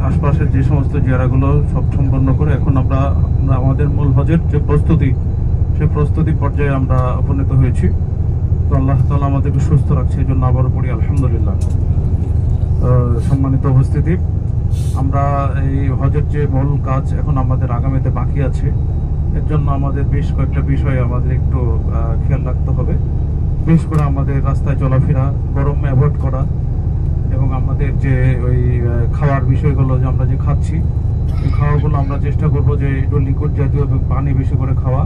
আশপাশের যে সমস্ত জিয়ারাগুলো সব সম্পন্ন করে এখন আমরা আমাদের মূল হজের যে প্রস্তুতি, সেই প্রস্তুতি পর্যায়ে আমরা উপনীত হয়েছি। তো আল্লাহ তাআলা আমাদেরকে সুস্থ রাখছে, এই জন্য আবারও পড়ি আলহামদুলিল্লাহ। সম্মানিত উপস্থিতি, আমরা এই হজের যে মূল কাজ এখন আমাদের আগামীতে বাকি আছে, এর জন্য আমাদের বেশ কয়েকটা বিষয়ে আমাদের একটু খেয়াল রাখতে হবে। বিশেষ করে আমাদের রাস্তায় চলাফেরা, গরম অ্যাভয়েড করা, এবং আমাদের যে ওই খাওয়ার বিষয়গুলো, যে আমরা যে খাচ্ছি এই খাওয়াগুলো আমরা চেষ্টা করব যে একটু লিকুইড জাতীয় পানি বেশি করে খাওয়া,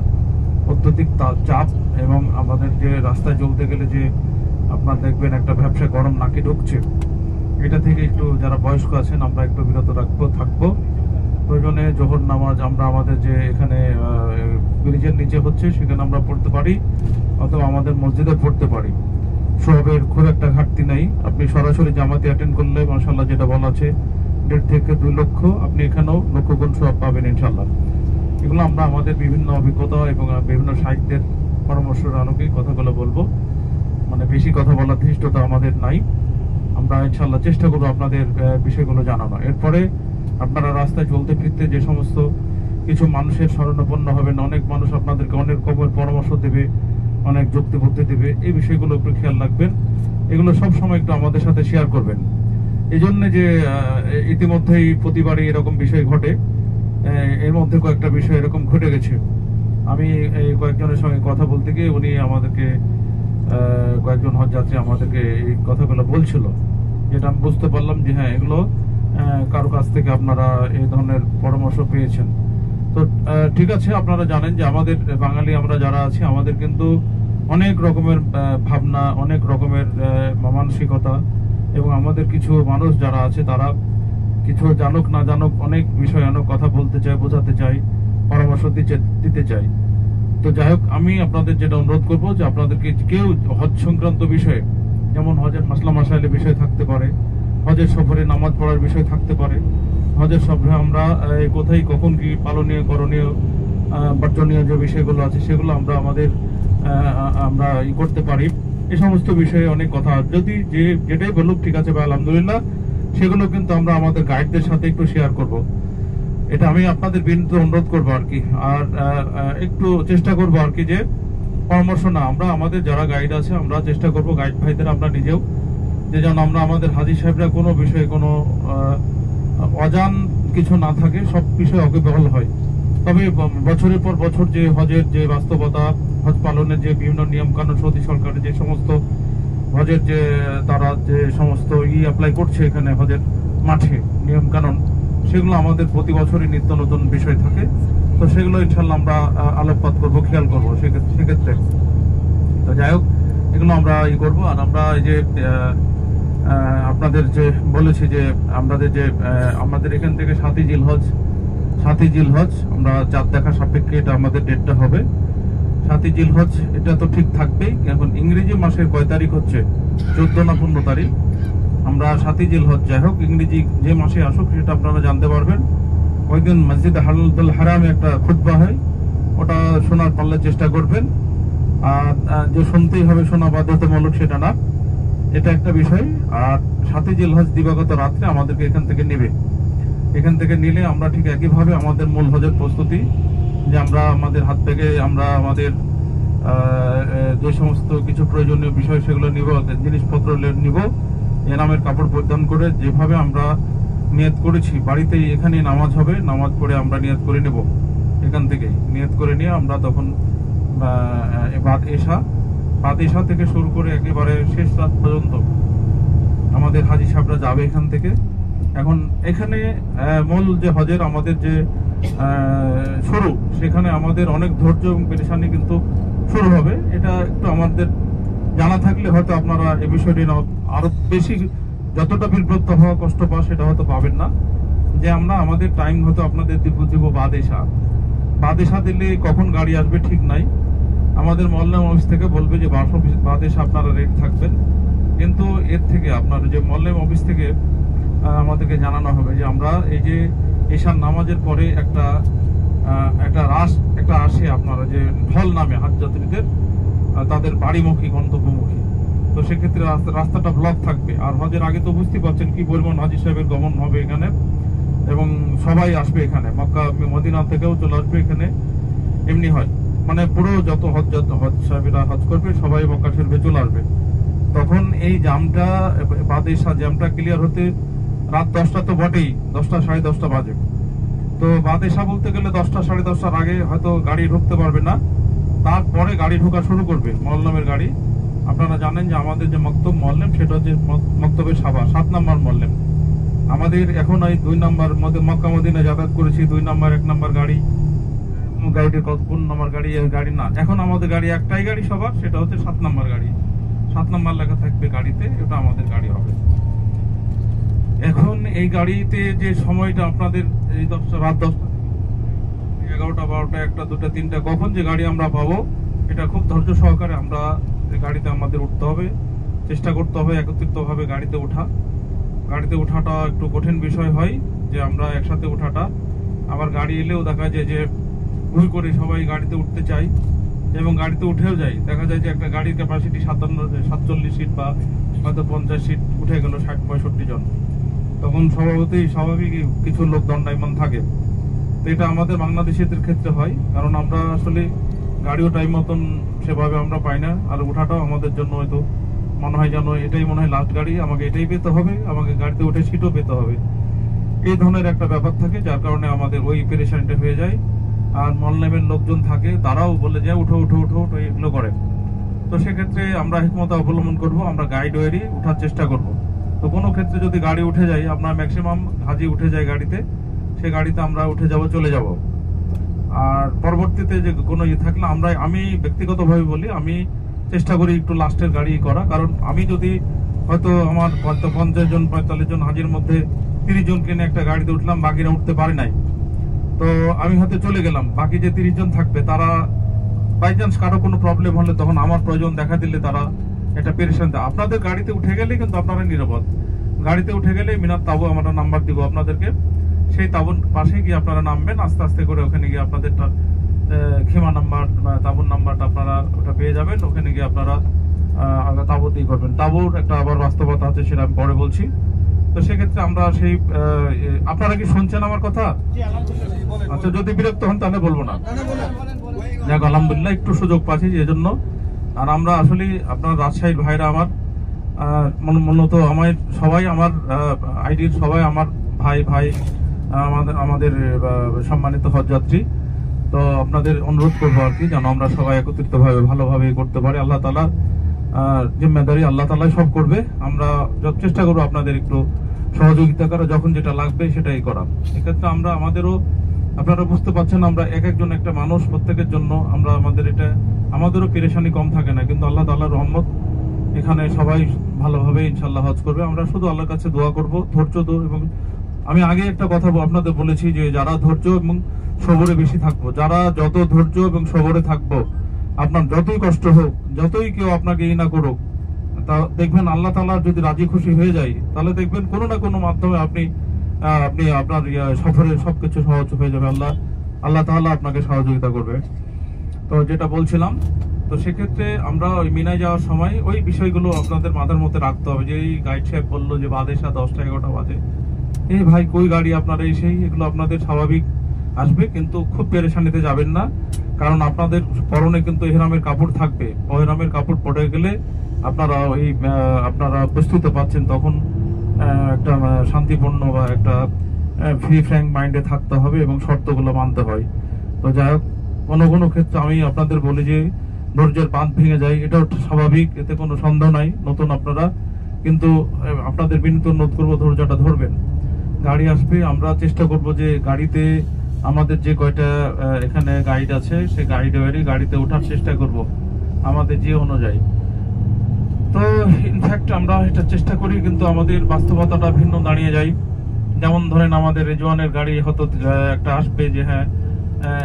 অত্যধিক চাপ, এবং আমাদের যে রাস্তায় চলতে গেলে যে আপনার দেখবেন একটা ব্যবসা গরম নাকে ঢুকছে, এটা থেকে একটু যারা বয়স্ক আছেন আমরা একটু বিরত থাকবো। প্রয়োজনে জোহর নামাজ আমরা আমাদের যে এখানে ব্রিজের নিচে হচ্ছে সেখানে আমরা পড়তে পারি, অথবা আমাদের মসজিদে পড়তে পারি। সবের খুব একটা ঘাটতি নাই। আপনি সরাসরি জামাতে অ্যাটেন্ড করলে মাশাআল্লাহ যেটা বলা আছে 1.5 থেকে 2 লক্ষ আপনি এখানেও লক্ষগুণ সওয়াব পাবেন ইনশাআল্লাহ। এগুলো আমরা আমাদের বিভিন্ন অভিজ্ঞতা এবং বিভিন্ন সাহিত্যের পরামর্শের আলোকেই কথাগুলো বলবো। মানে বেশি কথা বলার ধৃষ্টতা আমাদের নাই। আমরা ইনশাআল্লাহ চেষ্টা করবো আপনাদের বিষয়গুলো জানানো। এরপরে আপনারা রাস্তায় চলতে ফিরতে যে সমস্ত কিছু মানুষের শরণাপন্ন হবেন, অনেক মানুষ আপনাদেরকে অনেক রকমের পরামর্শ দেবে, অনেক যুক্তি বুদ্ধি দেবে, এই বিষয়গুলো একটু খেয়াল রাখবেন। এগুলো সব সময় একটু আমাদের সাথে শেয়ার করবেন। এই জন্য যে ইতিমধ্যেই প্রতিবারই এরকম বিষয় ঘটে, এর মধ্যে কয়েকটা বিষয় এরকম ঘটে গেছে। আমি এই কয়েকজনের সঙ্গে কথা বলতে গিয়ে উনি আমাদেরকে কয়েকজন হজযাত্রী আমাদেরকে এই কথাগুলো বলছিল, যেটা আমি বুঝতে পারলাম যে হ্যাঁ, এগুলো কারো কাছ থেকে আপনারা এই ধরনের পরামর্শ পেয়েছেন। তো ঠিক আছে, আপনারা জানেন যে আমাদের বাঙালি আমরা যারা আছি আমাদের কিন্তু অনেক রকমের ভাবনা, অনেক রকমের মানসিকতা, এবং আমাদের কিছু মানুষ যারা আছে তারা কিছু জানুক না জানুক অনেক বিষয় অনেক কথা বলতে চায়, বোঝাতে চায়, পরামর্শ দিতে চায়। তো যাই হোক, আমি আপনাদের যেটা অনুরোধ করবো যে আপনাদেরকে কেউ হজ সংক্রান্ত বিষয়ে, যেমন হজের মাসলা মাসাইলের বিষয় থাকতে পারে, হজের সফরে নামাজ পড়ার বিষয় থাকতে পারে, হজের সফরে আমরা কোথায় কখন কি পালনীয়, করণীয়, বর্জনীয় যে বিষয়গুলো আছে সেগুলো আমরা আমরা করতে পারি। এই সমস্ত বিষয়ে অনেক কথা যদি যেটাই বলুক ঠিক আছে ভাই আলহামদুলিল্লাহ, সেগুলো কিন্তু আমরা আমাদের গাইডদের সাথে একটু শেয়ার করব। এটা আমি আপনাদের বিনীত অনুরোধ করবো আর কি। আর একটু চেষ্টা করবো আর কি যে পরামর্শ না, আমরা আমাদের যারা গাইড আছে আমরা চেষ্টা করব গাইড ভাইদের, আমরা নিজেও, যে যেন আমরা আমাদের হাজী সাহেবরা কোনো বিষয়ে কোনো অজান কিছু না থাকে, সব বিষয়ে অভিজ্ঞতা হয়। তবে বছরের পর বছর যে হজের যে বাস্তবতা, হজ পালনের যে বিভিন্ন নিয়ম কানুন, সৌদি সরকারের যে সমস্ত হজের যে তারা যে সমস্ত অ্যাপ্লাই করছে এখানে হজের মাঠে নিয়ম কানুন, সেগুলো আমাদের প্রতি বছরই নিত্য নতুন বিষয় থাকে। তো সেগুলো ইনশাল্লাহ আমরা আলোকপাত করবো, খেয়াল করবো সেক্ষেত্রে। তো যাই হোক, এগুলো আমরা করবো। আর আমরা এই যে আপনাদের যে বলেছি যে আমাদের এখান থেকে 7ই জিলহজ আমরা চাঁদ দেখা সাপেক্ষে এটা আমাদের ডেটটা হবে 7ই জিলহজ। এটা তো ঠিক থাকবেই। এখন ইংরেজি মাসের কয় তারিখ হচ্ছে, 14 না 15 তারিখ, আমরা 7ই জিলহজ। যাই হোক, ইংরেজি যে মাসে আসুক সেটা আপনারা জানতে পারবেন। ওই দিন মসজিদে হারামে একটা খুতবা হয়, ওটা শোনার পারলে চেষ্টা করবেন। আর যে শুনতেই হবে শোনা বাধ্যতামূলক সেটা না, এটা একটা বিষয়। আর 7ই জিলহজ দিবাগত রাত্রে আমাদেরকে এখান থেকে নেবে। এখান থেকে নিলে আমরা ঠিক একইভাবে আমাদের মূল হজের প্রস্তুতি, যে আমরা আমাদের হাত থেকে আমরা আমাদের যে সমস্ত কিছু প্রয়োজনীয় বিষয় সেগুলো নিব, জিনিসপত্র নিব, এনামের কাপড় পরিধান করে যেভাবে আমরা নিয়ত করেছি, বাড়িতেই এখানে নামাজ হবে, নামাজ পড়ে আমরা নিয়ত করে নেব। এখান থেকেই নিয়ত করে নিয়ে আমরা তখন বাদ এশা থেকে শুরু করে একেবারে শেষ রাত পর্যন্ত আমাদের হাজী সাহেবরা যাবে এখান থেকে। এখন এখানে মূল যে হজের আমাদের যে শুরু, সেখানে আমাদের অনেক ধৈর্য এবং পেরেশানি কিন্তু শুরু হবে। এটা একটু আমাদের জানা থাকলে হয়তো আপনারা এই বিষয়টি আরো বেশি যতটা বিব্রত হওয়া, কষ্ট পাওয়া সেটা হয়তো পাবেন না। যে আমরা আমাদের টাইম হয়তো আপনাদের দিব বাদ এশা দিলে কখন গাড়ি আসবে ঠিক নাই। আমাদের মল্লাম অফিস থেকে বলবে যে বাদ এশা আপনারা রেট থাকবেন, কিন্তু এর থেকে আপনার যে মল্লাম অফিস থেকে আমাদেরকে জানানো হবে যে আমরা এই যে এশার নামাজের পরে একটা আসে আপনারা যে ঢল নামে হাজ যাত্রীদের, তাদের বাড়িমুখী গন্তব্যমুখী, তো সেক্ষেত্রে রাস্তাটা ব্লক থাকবে। আর হজের আগে তো বুঝতে পারছেন কি পরিমাণ হাজি সাহেবের গমন হবে এখানে, এবং সবাই আসবে এখানে, মক্কা মদিনা থেকেও চলে আসবে এখানে। এমনি হয় মানে পুরো যত হজ সাহেবেরা হজ করবে সবাই মক্কা শরীফে চলে আসবে। তখন এই জামটা বাদেশা জ্যামটা ক্লিয়ার হতে রাত 10টা তো বটেই, 10টা 10:30 বাজে। তো বাদেশা বলতে গেলে 10টা 10:30টার আগে হয়তো গাড়ি ঢুকতে পারবে না, তারপরে গাড়ি ঢোকা শুরু করবে মল্লমের গাড়ি। আপনারা জানেন যে আমাদের যে মক্তব মল্লেম সেটা হচ্ছে মক্তবের সাবা 7 নম্বর মল্লেম। আমাদের এখন এই 2 নম্বর মক্কা মদিনা যাতায়াত করেছি 2 নম্বর 1 নম্বর গাড়ি, গাড়িটির কোন নম্বর গাড়ি গাড়ি না, এখন আমাদের গাড়ি একটাই গাড়ি সবার, সেটা হচ্ছে 7 নম্বর গাড়ি। 7 নম্বর লেখা থাকবে গাড়িতে, এটা আমাদের গাড়ি হবে। এখন এই গাড়িতে যে সময়টা আপনাদের এই রাত 10টা 11টা 12টা 1টা 2টা 3টা কখন যে গাড়ি আমরা পাবো, এটা খুব ধৈর্য সহকারে আমরা গাড়িতে আমাদের উঠতে হবে, চেষ্টা করতে হবে একত্রিত ভাবে গাড়িতে ওঠা। গাড়িতে ওঠাটা একটু কঠিন বিষয় হয় যে আমরা একসাথে ওঠাটা, আবার গাড়ি এলেও দেখা যায় যে ভুল করে সবাই গাড়িতে উঠতে চাই এবং গাড়িতে উঠেও যায়। দেখা যায় যে একটা গাড়ির ক্যাপাসিটি 47 সিট বা হয়তো 50 সিট উঠে গেল 60-65 জন, তখন স্বাভাবিক কিছু লোক দণ্ডায়মান থাকে। তো এটা আমাদের বাংলাদেশিদের ক্ষেত্রে হয়, কারণ আমরা আসলে গাড়িও টাইম মতন সেভাবে আমরা পাই না, আর ওঠাটাও আমাদের জন্য হয়তো মনে হয় যেন এটাই মনে হয় লাস্ট গাড়ি, আমাকে এটাই পেতে হবে, আমাকে গাড়িতে উঠে সিটও পেতে হবে, এই ধরনের একটা ব্যাপার থাকে, যার কারণে আমাদের ওই পেরেশানিটা হয়ে যায়। আর মলনেমের লোকজন থাকে, তারাও বলে যায় উঠো উঠো উঠো উঠো, এগুলো করে। তো সেক্ষেত্রে আমরা হিকমত অবলম্বন করব, আমরা গাইড ওয়েরই উঠার চেষ্টা করব। তো কোনো ক্ষেত্রে যদি গাড়ি উঠে যায়, আপনার ম্যাক্সিমাম হাজি উঠে যায় গাড়িতে, সে গাড়িতে আমরা উঠে যাব, চলে যাব। আর পরবর্তীতে যে কোনো থাকলে আমি ব্যক্তিগতভাবে বলি, আমি চেষ্টা করি একটু লাস্টের গাড়ি করা, কারণ আমি যদি হয়তো আমার 50 জন 45 জন হাজির মধ্যে 30 জনকে নিয়ে একটা গাড়িতে উঠলাম, বাকিরা উঠতে পারে নাই, তো আমি হয়তো চলে গেলাম, বাকি যে 30 জন থাকবে তারা বাই চান্স কারো কোনো প্রবলেম হলে তখন আমার প্রয়োজন দেখা দিলে তারা একটা পেরেশান দেয়। আপনাদের গাড়িতে উঠে গেলে কিন্তু আপনারা নিরাপদ, গাড়িতে উঠে গেলে মিনার তাবু আমরা নাম্বার দিব আপনাদেরকে, সেই তাবুর পাশে গিয়ে আপনারা নামবেন, আস্তে আস্তে করে ওখানে গিয়ে আপনাদের খেমা নাম্বার তাবুর নাম্বারটা আপনারা ওটা পেয়ে যাবেন, ওখানে গিয়ে আপনারা তাবুতেই করবেন। তাবুর একটা আবার বাস্তবতা আছে, সেটা আমি পরে বলছি। তো সেক্ষেত্রে আমরা সেই আপনারা কি শুনছেন আমার কথা? আচ্ছা, যদি বিরক্ত হন তাহলে বলবো না, যাক আলহামদুলিল্লাহ একটু সুযোগ পাচ্ছি এই জন্য। আর আমরা আসলে আপনার রাজশাহীর ভাইরা আমার মূলত সবাই আমার আইডির সবাই আমার ভাই আমাদের সম্মানিত হজযাত্রী। তো আপনাদের অনুরোধ করবো আর কি, যেন আমরা সবাই একত্রিত ভাবে ভালোভাবে করতে পারি। আল্লাহ তাআলার জিম্মেদারি আল্লাহ তাআলাই সব করবে, আমরা চেষ্টা করবো আপনাদের একটু সহযোগিতা করা, যখন যেটা লাগবে সেটাই করা। এক্ষেত্রে আমাদেরও আপনারা বুঝতে পারছেন, আমরা একজন একটা মানুষ, প্রত্যেকের জন্য আমাদেরও পেরেশানি কম থাকে না, কিন্তু আল্লাহ তাআলার রহমত, এখানে সবাই ভালোভাবে ইনশাআল্লাহ হজ করবে। আমরা শুধু আল্লাহর কাছে দোয়া করব, ধৈর্য এবং আমি আগে একটা কথা আপনাদের বলেছি যে যারা ধৈর্য এবং সবরে বেশি থাকবো, যারা যত ধৈর্য এবং সবরে থাকবো, আপনার যতই কষ্ট হোক, যতই কেউ আপনাকে না করুক, তা দেখবেন আল্লাহ তাআলা যদি রাজি খুশি হয়ে যায়, তাহলে দেখবেন কোনো না কোনো মাধ্যমে আপনি আপনার সফরে সবকিছু সহজ হয়ে যাবে। আল্লাহ তাআলা আপনাকে সহযোগিতা করবে। তো যেটা বলছিলাম, তো সেক্ষেত্রে আমরা ওই মিনায় যাওয়ার সময় ওই বিষয়গুলো আপনাদের মাথার মধ্যে রাখতে হবে, যে এই গাইড সাহেব বললো যে বাদেশা 10টা 11টা বাজে, এই ভাই কই গাড়ি আপনারা এগুলো আপনাদের স্বাভাবিক আসবে, কিন্তু খুব পেরেশানিতে যাবেন না, কারণ আপনাদের পরনে কিন্তু ইহরামের কাপড় থাকবে। ইহরামের কাপড় পরে গেলে আপনারা প্রস্তুত পাচ্ছেন, তখন একটা শান্তিপূর্ণ বা একটা ফ্রি ফ্র্যাঙ্ক মাইন্ডে থাকতে হবে এবং শর্তগুলো মানতে হয়। তো যাই হোক, কোনো ক্ষেত্রে আমি আপনাদের বলি যে ধৈর্যের বাঁধ ভেঙে যায়, এটাও স্বাভাবিক, এতে কোনো সন্দেহ নাই। নতুন আপনারা, কিন্তু আপনাদের বিনীত অনুরোধ করবো ধৈর্যটা ধরবেন। গাড়ি আসবে, আমরা চেষ্টা করব যে গাড়িতে আমাদের যে কয়টা এখানে গাইড আছে, সে গাড়িতে ওঠার চেষ্টা করব আমাদের যে অনুযায়ী। তো ইনফ্যাক্ট আমরা এটা চেষ্টা করি, কিন্তু আমাদের বাস্তবতাটা ভিন্ন দাঁড়িয়ে যায়। যেমন ধরেন আমাদের রেজওয়ানের গাড়ি হয়তো একটা আসবে যে হ্যাঁ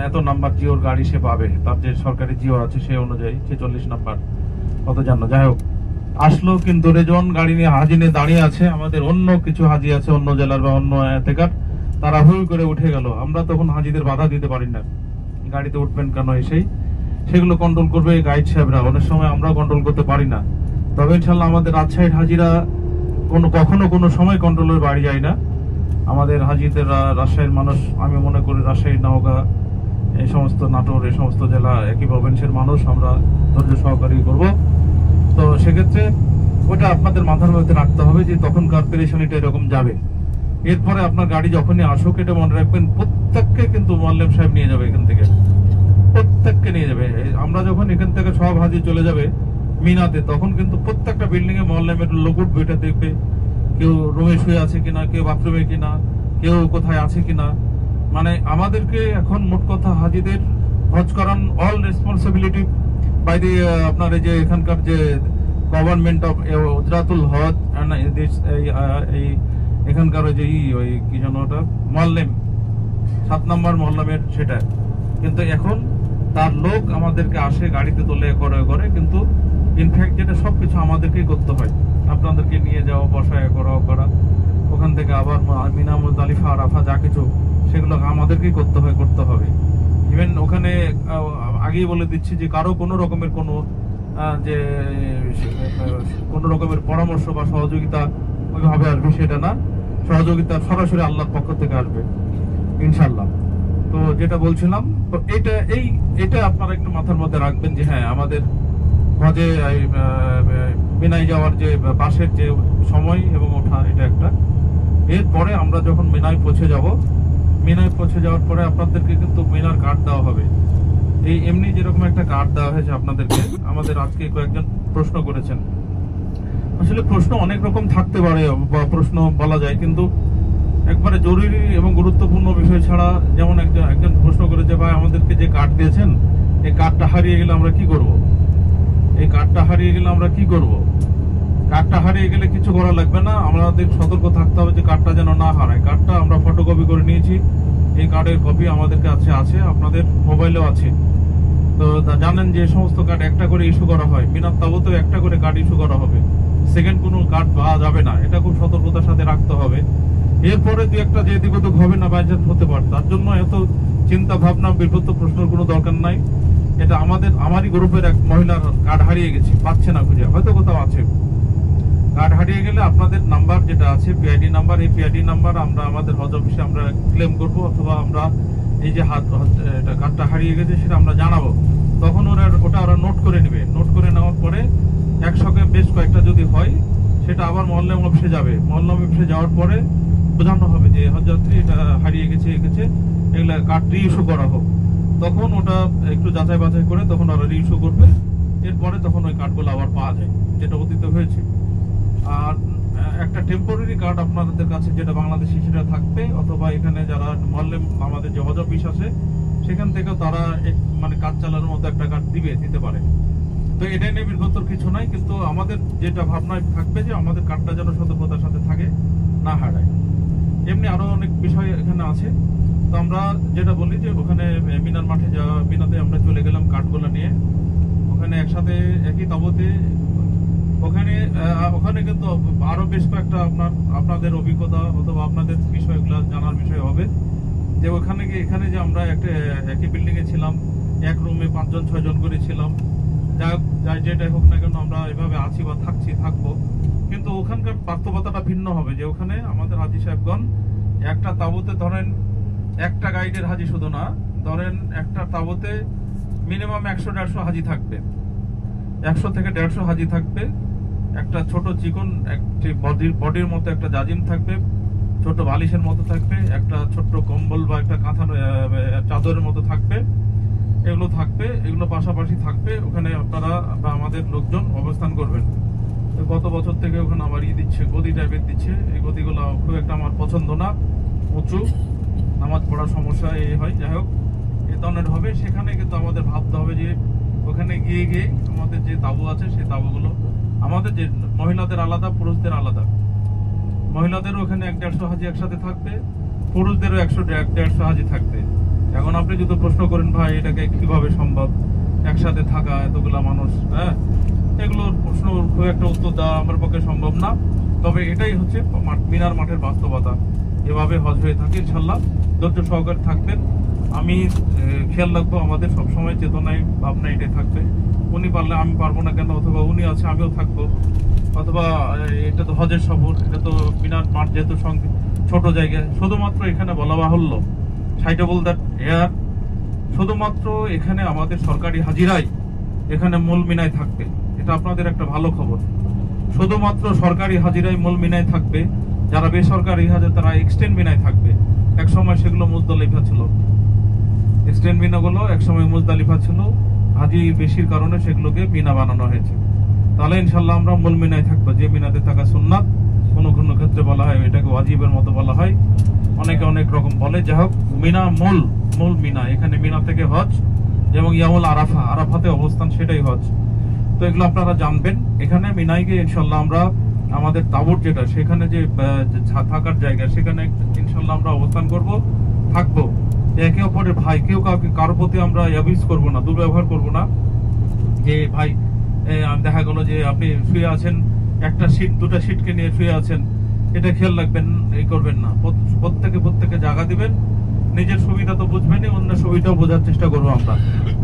এত নাম্বার জিওর গাড়ি সে পাবে, তার যে সরকারি জিও আছে সে অনুযায়ী 46 নাম্বার কত জানো, যাই হোক আসলো, কিন্তু রেজওয়ান গাড়ি নিয়ে হাজি নিয়ে দাঁড়িয়ে আছে, আমাদের অন্য কিছু হাজি আছে অন্য জেলার বা অন্য এতেকার, তারা হুই করে উঠে গেল। আমরা তখন হাজিদের বাধা দিতে পারি না, গাড়িতে উঠবেন কেন, সেগুলো কন্ট্রোল করবে গাইড সাহেবরা, অনেক সময় আমরা কন্ট্রোল করতে পারি না। তবে ইনশাল্লাহ আমাদের রাজশাহীর হাজিরা কখনো কোনো সময় কন্ট্রোলের বাড়ি যায় না। আমাদের হাজিদের রাজশাহীর মানুষ, আমি মনে করি রাজশাহী, নওগাঁ, এই সমস্ত নাটোর, এই সমস্ত জেলা, একই প্রভিন্সের মানুষ আমরা ধৈর্য সহকারী করব। তো সেক্ষেত্রে ওটা আপনাদের মাথার মধ্যে রাখতে হবে যে তখনকার পেরেশানিটা এরকম যাবে। এরপরে আপনার গাড়ি যখনই আসুক, এটা মনে রাখবেন, প্রত্যেককে কিন্তু মোয়াল্লেম সাহেব নিয়ে যাবে এখান থেকে, প্রত্যেককে নিয়ে যাবে। আমরা যখন এখান থেকে সব হাজি চলে যাবে মিনাতে, তখন কিন্তু প্রত্যেকটা বিল্ডিং এ মোয়াল্লেমের লোক উঠবে, এটা দেখবে কেউ রুমে শুয়ে আছে কিনা, কেউ বাথরুমে কিনা, কেউ কোথায় আছে কিনা। মানে আমাদেরকে এখন মোট কথা হাজিদের হজ করান অল রেসপন্সিবিলিটি বাই দি আপনার এই যে এখানকার যে গভর্নমেন্ট অফ উজরাতুল হজ, এই এখানকার ওই কি যেন ওটা মোয়াল্লেম, 7 নম্বর মোয়াল্লেমের, সেটা। কিন্তু এখন তার লোক আমাদেরকে আসে, গাড়িতে তোলে, করে, কিন্তু ইনফ্যাক্ট যেটা সবকিছু আমাদেরকেই করতে হয়। আপনাদেরকে নিয়ে যাওয়া, বসায় করা, ওখান থেকে আবার মিনা, মুজদালিফা, আরাফা, যা কিছু সেগুলো আমাদেরকেই করতে হবে। ইভেন ওখানে আগেই বলে দিচ্ছি যে কারো কোনো রকমের পরামর্শ বা সহযোগিতা ওইভাবে আসবে সেটা না, সহযোগিতা সরাসরি আল্লাহর পক্ষ থেকে আসবে ইনশাল্লাহ। তো যেটা বলছিলাম, তো এটা আপনারা একটু মাথার মধ্যে রাখবেন যে হ্যাঁ, আমাদের হজে মিনায় যাওয়ার যে বাসের যে সময় এবং ওঠা, এটা একটা। এরপরে আমরা যখন মিনায় পৌঁছে যাওয়ার পরে আপনাদেরকে কিন্তু মিনার কার্ড দেওয়া হবে। এই এমনি যেরকম একটা কার্ড দেওয়া হয়েছে আপনাদেরকে, আমাদের আজকে কয়েকজন প্রশ্ন করেছেন। আসলে প্রশ্ন অনেক রকম থাকতে পারে বা প্রশ্ন বলা যায়, কিন্তু একবারে জরুরি এবং গুরুত্বপূর্ণ বিষয় ছাড়া, যেমন একজন প্রশ্ন করেছে, ভাই আমাদেরকে যে কার্ড দিয়েছেন, এই কার্ডটা হারিয়ে গেলে আমরা কি করব? কার্ডটা হারিয়ে গেলে কিছু করা লাগবে না, আমাদের সতর্ক থাকতে হবে যে কার্ডটা যেন না হারায়। কার্ডটা আমরা ফটোকপি করে নিয়েছি, এই কার্ডের কপি আমাদের কাছে আছে, আপনাদের মোবাইলেও আছে। তো জানেন যে সমস্ত কার্ড একটা করে ইস্যু করা হয়, মিনার তাবুতেও একটা করে কার্ড ইস্যু করা হবে, সেকেন্ড কোনো কার্ড পাওয়া যাবে না। এটা খুব সতর্কতার সাথে রাখতে হবে। এরপরে দু একটা যে এদিক ওদিক হবে না, বাইচান্স হতে পারে, তার জন্য এত চিন্তা ভাবনা, বিব্রত প্রশ্নের কোনো দরকার নাই। এটা আমারই গ্রুপের এক মহিলার কার্ড হারিয়ে গেছে, পাচ্ছে না খুঁজে, হয়তো কোথাও আছে। কার্ড হারিয়ে গেলে আপনাদের নাম্বার যেটা আছে, পিআইডি নাম্বার, এই পিআইডি নাম্বার আমরা আমাদের হজ অফিসে আমরা ক্লেম করবো, অথবা আমরা এই যে কার্ডটা হারিয়ে গেছে সেটা আমরা জানাবো। তখন ওটা ওরা নোট করে নেবে। নোট করে নেওয়ার পরে একসঙ্গে বেশ কয়েকটা যদি হয়, সেটা আবার মোয়াল্লেম অফিসে যাবে। মোয়াল্লেম অফিসে যাওয়ার পরে বোঝানো হবে যে হজযাত্রী এটা হারিয়ে গেছে, এগুলা কার্ড রিইস্যু করা হোক। তখন ওটা একটু যাচাই বাছাই করে তখন ওরা রিইস্যু করবে। এরপরে তখন ওই কার্ডগুলো আবার পাওয়া যায়, যেটা অতীতে হয়েছে। আর একটা টেম্পোরারি কার্ড আপনাদের কাছে যেটা বাংলাদেশি, সেটা থাকবে, অথবা এখানে যারা মোয়াল্লেম, আমাদের যে হজ অফিস আছে সেখান থেকে তারা মানে কাজ চালানোর মতো একটা কার্ড দিতে পারে। তো এটা নিয়ে বিব্রতর কিছু নাই, কিন্তু আমাদের যেটা ভাবনায় থাকবে যে আমাদের কার্ডটা যেন সতর্কতার সাথে থাকে, না হারায়। এমনি আরো অনেক বিষয় এখানে আছে। তো আমরা যেটা বলি যে ওখানে মিনাতে আমরা চলে গেলাম কার্ডগুলো নিয়ে, ওখানে একসাথে একই তাবুতে, ওখানে কিন্তু আরো বেশ কয়েকটা আপনাদের অভিজ্ঞতা অথবা আপনাদের বিষয়গুলো জানার বিষয় হবে। যে এখানে যে আমরা একটা একই বিল্ডিং এ ছিলাম, এক রুমে 5 জন 6 জন করে ছিলাম, যাই যেটাই হোক না কেন আমরা এভাবে আছি বা থাকবো, কিন্তু ওখানকার বাস্তবতাটা ভিন্ন হবে। যে ওখানে আমাদের হাজি সাহেবগণ একটা তাবুতে, ধরেন একটা গাইডের হাজি শুধু না, ধরেন একটা তাবুতে মিনিমাম 100-150 হাজি থাকবে, 100 থেকে 150 হাজি থাকবে। একটা ছোট চিকন একটি বডির মতো একটা জাজিম থাকবে, ছোট বালিশের মতো থাকবে, একটা ছোট্ট কম্বল বা একটা কাঁথা চাদরের মতো থাকবে, এগুলো পাশাপাশি থাকবে। ওখানে আপনারা বা আমাদের লোকজন অবস্থান করবেন। গত বছর থেকে ওখানে আমার দিচ্ছে, গদি টাইপের দিচ্ছে। এই গদিগুলো খুব একটা আমার পছন্দ না, উঁচু, নামাজ পড়ার সমস্যা এই হয়। যাই হোক, এ ধরনের হবে। সেখানে কিন্তু আমাদের ভাবতে হবে যে ওখানে গিয়ে আমাদের যে তাবু আছে সেই তাবুগুলো, আমাদের যে মহিলাদের আলাদা, পুরুষদের আলাদা। মহিলাদেরও ওখানে 150 হাজি একসাথে থাকবে, পুরুষদেরও 150 হাজি থাকবে। এখন আপনি যদি প্রশ্ন করেন, ভাই এটাকে কিভাবে সম্ভব একসাথে থাকা এতগুলা মানুষ, হ্যাঁ, এগুলোর প্রশ্ন খুব একটা উত্তর দেওয়া আমার পক্ষে সম্ভব না। তবে এটাই হচ্ছে মিনার মাঠের বাস্তবতা। এভাবে হজ হয়ে থাকে। ইনশাল্লাহ ধৈর্য সহকারে থাকবেন, আমি খেয়াল রাখবো, আমাদের সবসময় চেতনায় ভাবনা এটাই থাকবে, উনি পারলে আমি পারবো না কেন, অথবা উনি আছে আমিও থাকবো, অথবা এটা তো হজের সফর, এটা তো মিনার মাঠ যেহেতু ছোট জায়গা, শুধুমাত্র এখানে বলা বাহুল্য সাইটেবল দ্যাট এয়ার, শুধুমাত্র এখানে আমাদের সরকারি হাজিরাই এখানে মূল মিনায় থাকবে। এটা আপনাদের একটা ভালো খবর, শুধুমাত্র সরকারি হাজিরাই মূল মিনায় থাকবে, যারা বেসরকারি হাজিরা তারা এক্সটেন্ড মিনায় থাকবে। এক সময় সেগুলো মুজদালিফা ছিল, এক্সটেন্ড মিনাগুলো একসময় মুজদালিফা ছিল, হাজি বেশির কারণে সেগুলোকে মিনা বানানো হয়েছে। তাহলে ইনশাল্লাহ আমরা মূল মিনায় থাকবো, যে মিনাতে থাকা সুন্নাত, কোনো কোনো ক্ষেত্রে বলা হয় এটাকে ওয়াজিবের মতো বলা হয়, অনেকে অনেক রকম বলে। যাই হোক, মিনা মূল মিনা, এখানে মিনা থেকে হজ এবং ইয়ামুল আরাফা, আরাফাতে অবস্থান, সেটাই হজ। তো এগুলো আপনারা জানবেন। এখানে মিনায় গিয়ে ইনশাল্লাহ আমরা আমাদের তাবুট যেটা, সেখানে যে থাকার জায়গা, সেখানে ইনশাল্লাহ আমরা অবস্থান করব, থাকবো। একে অপরের ভাই, কেউ কাউকে কারোর প্রতি আমরা অ্যাবিউজ করবো না, দুর্ব্যবহার করবো না। যে ভাই দেখা গেল যে আপনি শুয়ে আছেন, একটা সিট দুটা সিটকে নিয়ে শুয়ে আছেন, এটা খেয়াল রাখবেন, এই করবেন না। প্রত্যেকে জায়গা দিবেন, নিজের সুবিধা তো বুঝবেনই, অন্য সুবিধাও বোঝার চেষ্টা করবো আমরা।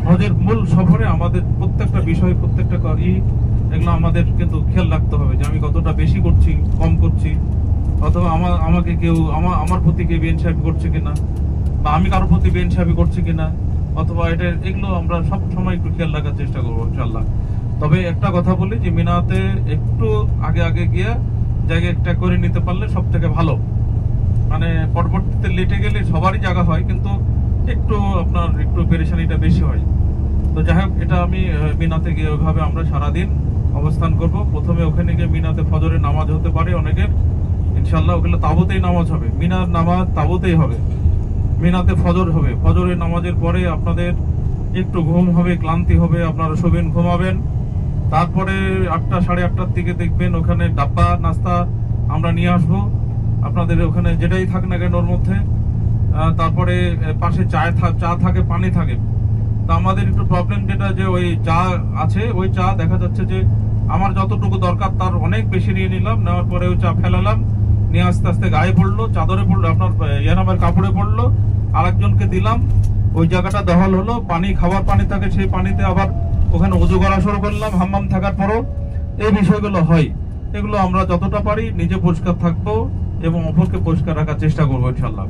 হজের মূল সফরে আমাদের প্রত্যেকটা বিষয়, প্রত্যেকটা এগুলো আমাদের কিন্তু খেয়াল রাখতে হবে, যে আমি কতটা বেশি করছি, কম করছি, অথবা আমাকে কেউ আমার প্রতি কেউ বেইনসাফি করছে কিনা, বা আমি কারোর প্রতি বেইনসাফি করছি কিনা, অথবা এগুলো আমরা সব সময় একটু খেয়াল রাখার চেষ্টা করবো ইনশাল্লাহ। তবে একটা কথা বলি, যে মিনাতে একটু আগে গিয়ে জায়গা একটা করে নিতে পারলে সব থেকে ভালো। মানে পরবর্তীতে লেটে গেলে সবারই জায়গা হয়, কিন্তু একটু পেরেশানিটা বেশি হয়। তো যাই হোক, এটা আমি মিনাতে গিয়ে ওইভাবে আমরা সারাদিন অবস্থান করব। প্রথমে ওখানে গিয়ে মিনাতে ফজরের নামাজ হতে পারে অনেকের, ইনশাল্লাহ ওগুলো তাবুতেই নামাজ হবে, মিনার নামাজ তাবুতেই হবে, মিনাতে ফজর হবে। ফজরের নামাজের পরে আপনাদের একটু ঘুম হবে, ক্লান্তি হবে, আপনারা শোবেন, ঘুমাবেন। তারপরে 8টা সাড়ে 8টার দিকে দেখবেন ওখানে ডাব্বা নাস্তা আমরা নিয়ে আসবো, আপনাদের ওখানে যেটাই থাক না কেন ওর মধ্যে। তারপরে পাশে চা থাকে, পানি থাকে। তা আমাদের একটু প্রবলেম যেটা, যে ওই চা আছে, ওই চা দেখা যাচ্ছে যে আমার যতটুকু দরকার তার অনেক বেশি নিয়ে নিলাম, নেওয়ার পরে ওই চা ফেলালাম, নিয়ে আস্তে আস্তে গায়ে পড়লো, চাদরে পড়লো, আপনার ইয়ানামের কাপড়ে পড়লো, আরেকজনকে দিলাম, ওই জায়গাটা দখল হলো। পানি, খাবার পানি থাকে, সেই পানিতে আবার ওখানে উজু করা শুরু করলাম, হাম্মাম থাকার পরও এই বিষয়গুলো হয়। এগুলো আমরা যতটা পারি নিজে পরিষ্কার থাকবো এবং অপরকে পরিষ্কার রাখার চেষ্টা করবো ইনশাল্লাহ।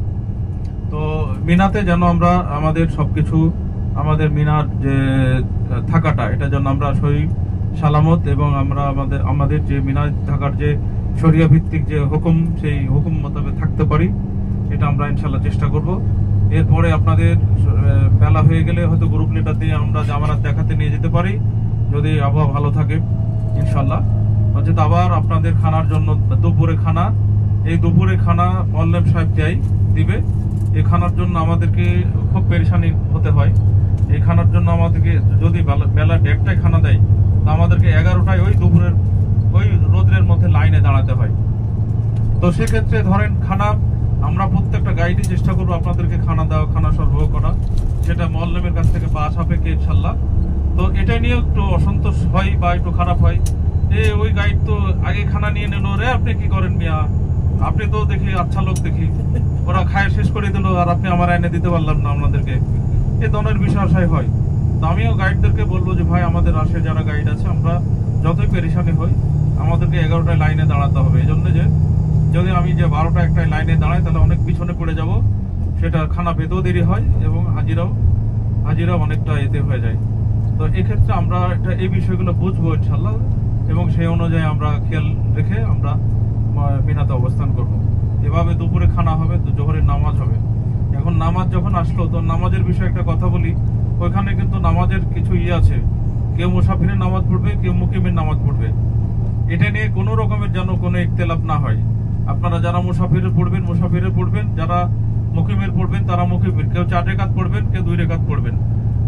তো মিনাতে যেন আমরা আমাদের সবকিছু, আমাদের মিনার যে থাকাটা, এটা যেন আমরা শরীর সালামত, এবং আমরা আমাদের যে মিনার থাকার যে শরিয়া ভিত্তিক যে হুকুম, সেই হুকুম মোতাবেক থাকতে পারি, এটা আমরা ইনশাল্লাহ চেষ্টা করব। এরপরে আপনাদের বেলা হয়ে গেলে হয়তো গ্রুপ লিডার দিয়ে আমরা জামারাত দেখাতে নিয়ে যেতে পারি, যদি আবহাওয়া ভালো থাকে ইনশাল্লাহ। অর্থাৎ আবার আপনাদের খানার জন্য দুপুরে খানা, এই দুপুরে খানা মল্লেম সাহেব যাই দিবে। এই খানার জন্য আমাদেরকে খুব পেরেশানি হতে হয়। এই খানার জন্য আমাদেরকে যদি বেলা 1টায় খানা দেয়, তা আমাদেরকে 11টায় ওই দুপুরের ওই রোদ্রের মধ্যে লাইনে দাঁড়াতে হয়। তো সেক্ষেত্রে ধরেন খানা, আমরা প্রত্যেকটা গাইডই চেষ্টা করবো আপনাদেরকে খানা দেওয়া, খানা সরবরাহ করা, সেটা মল্লেমের কাছ থেকে বা সাপেক্ষে ইনশাল্লাহ। তো এটা নিয়ে একটু অসন্তোষ হয় বা একটু খারাপ হয়, ওই গাইড তো আগে খানা নিয়ে নিল, রে আপনি কি করেন মিয়া, আপনি তো দেখি আচ্ছা লোক দেখি, ওরা খায় শেষ করে দিল, আর আপনি আমার এনে দিতে পারলাম না আপনাদেরকে, এই ধরনের বিষয় হয়। তো আমিও গাইডদেরকে বলবো যে ভাই, আমাদের রাশে যারা গাইড আছে, আমরা যতই পেরেশানি হই, আমাদেরকে 11টায় লাইনে দাঁড়াতে হবে। এই জন্য যে যদি আমি যে 12টা 1টায় লাইনে দাঁড়াই, তাহলে অনেক পিছনে পড়ে যাব, সেটা খানা পেতেও দেরি হয়, এবং হাজিরাও অনেকটা এতে হয়ে যায়। তো এক্ষেত্রে আমরা এই বিষয়গুলো বুঝবো ইনশাল্লাহ, এবং সেই অনুযায়ী আমরা খেয়াল রেখে আমরা মিনাতে অবস্থান করব। এভাবে দুপুরে খানা হবে, জোহরের নামাজ হবে। এখন নামাজ যখন আসলো, তো নামাজের বিষয়ে একটা কথা বলি। ওইখানে কিন্তু নামাজের কিছু আছে, কেউ মুসাফিরের নামাজ পড়বে, কেউ মুকিমের নামাজ পড়বে। এটা নিয়ে কোনো রকমের যেন কোনো ইখতিলাফ না হয়। আপনারা যারা মুসাফিরের পড়বেন, যারা মুকিমের পড়বেন তারা মুকিমের, কেউ 4 রাকাত পড়বেন, কেউ 2 রাকাত পড়বেন।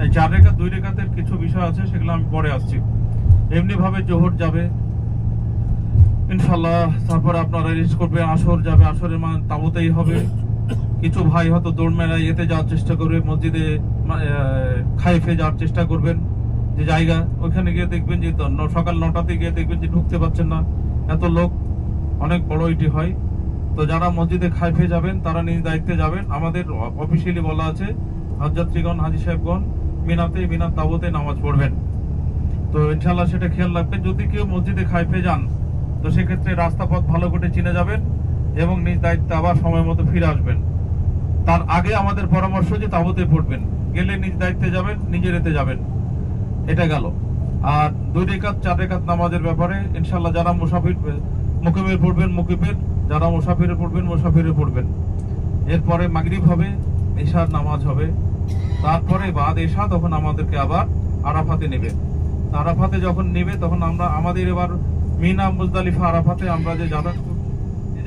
এই 4 রাকাত 2 রাকাতের কিছু বিষয় আছে, সেগুলো আমি পরে আসছি। এমনি ভাবে জোহর যাবে ইনশাল্লাহ, তারপরে আপনারা রেস্ট করবে, আসর যাবে, আসরের মান তাবুতেই হবে। কিছু ভাই হয়তো দৌড় মেলায় এতে যাওয়ার চেষ্টা করবে, মসজিদে খাইফে যাওয়ার চেষ্টা করবেন, যে জায়গা ওইখানে গিয়ে দেখবেন যে সকাল 9টাতে গিয়ে দেখবেন যে ঢুকতে পারছেন না, এত লোক, অনেক বড় এটি হয়। তো যারা মসজিদে খাইফে যাবেন, তারা নিজ দায়িত্বে যাবেন। আমাদের অফিসিয়ালি বলা আছে হজযাত্রীগণ, হাজী সাহেবগণ মিনাতে, মিনার তাবুতে নামাজ পড়বেন। তো ইনশাল্লাহ সেটা খেয়াল রাখবেন। যদি কেউ মসজিদে খায় পেয়ে যান, তো সেক্ষেত্রে রাস্তা পথ ভালো করে চিনে যাবেন এবং নিজ দায়িত্বে আবার সময় মতো ফিরে আসবেন। তার আগে আমাদের পরামর্শ যে তাবুতে পড়বেন, গেলে নিজ দায়িত্বে যাবেন, নিজের এতে যাবেন। এটা গেল। আর 2 রাকাত 4 রাকাত নামাজের ব্যাপারে ইনশাল্লাহ যারা মুসাফির মুকিমের পড়বেন মুকিমের, যারা মুসাফিরে পড়বেন মুসাফিরে পড়বেন। এরপরে মাগরিব হবে, এশার নামাজ হবে, তারপরে বাদ এশা তখন আমাদেরকে আবার আরাফাতে নেবে। আরাফাতে যখন নেবে তখন আমরা আমাদের এবার মিনা, মুজদালিফা, আরাফাতে আমরা যে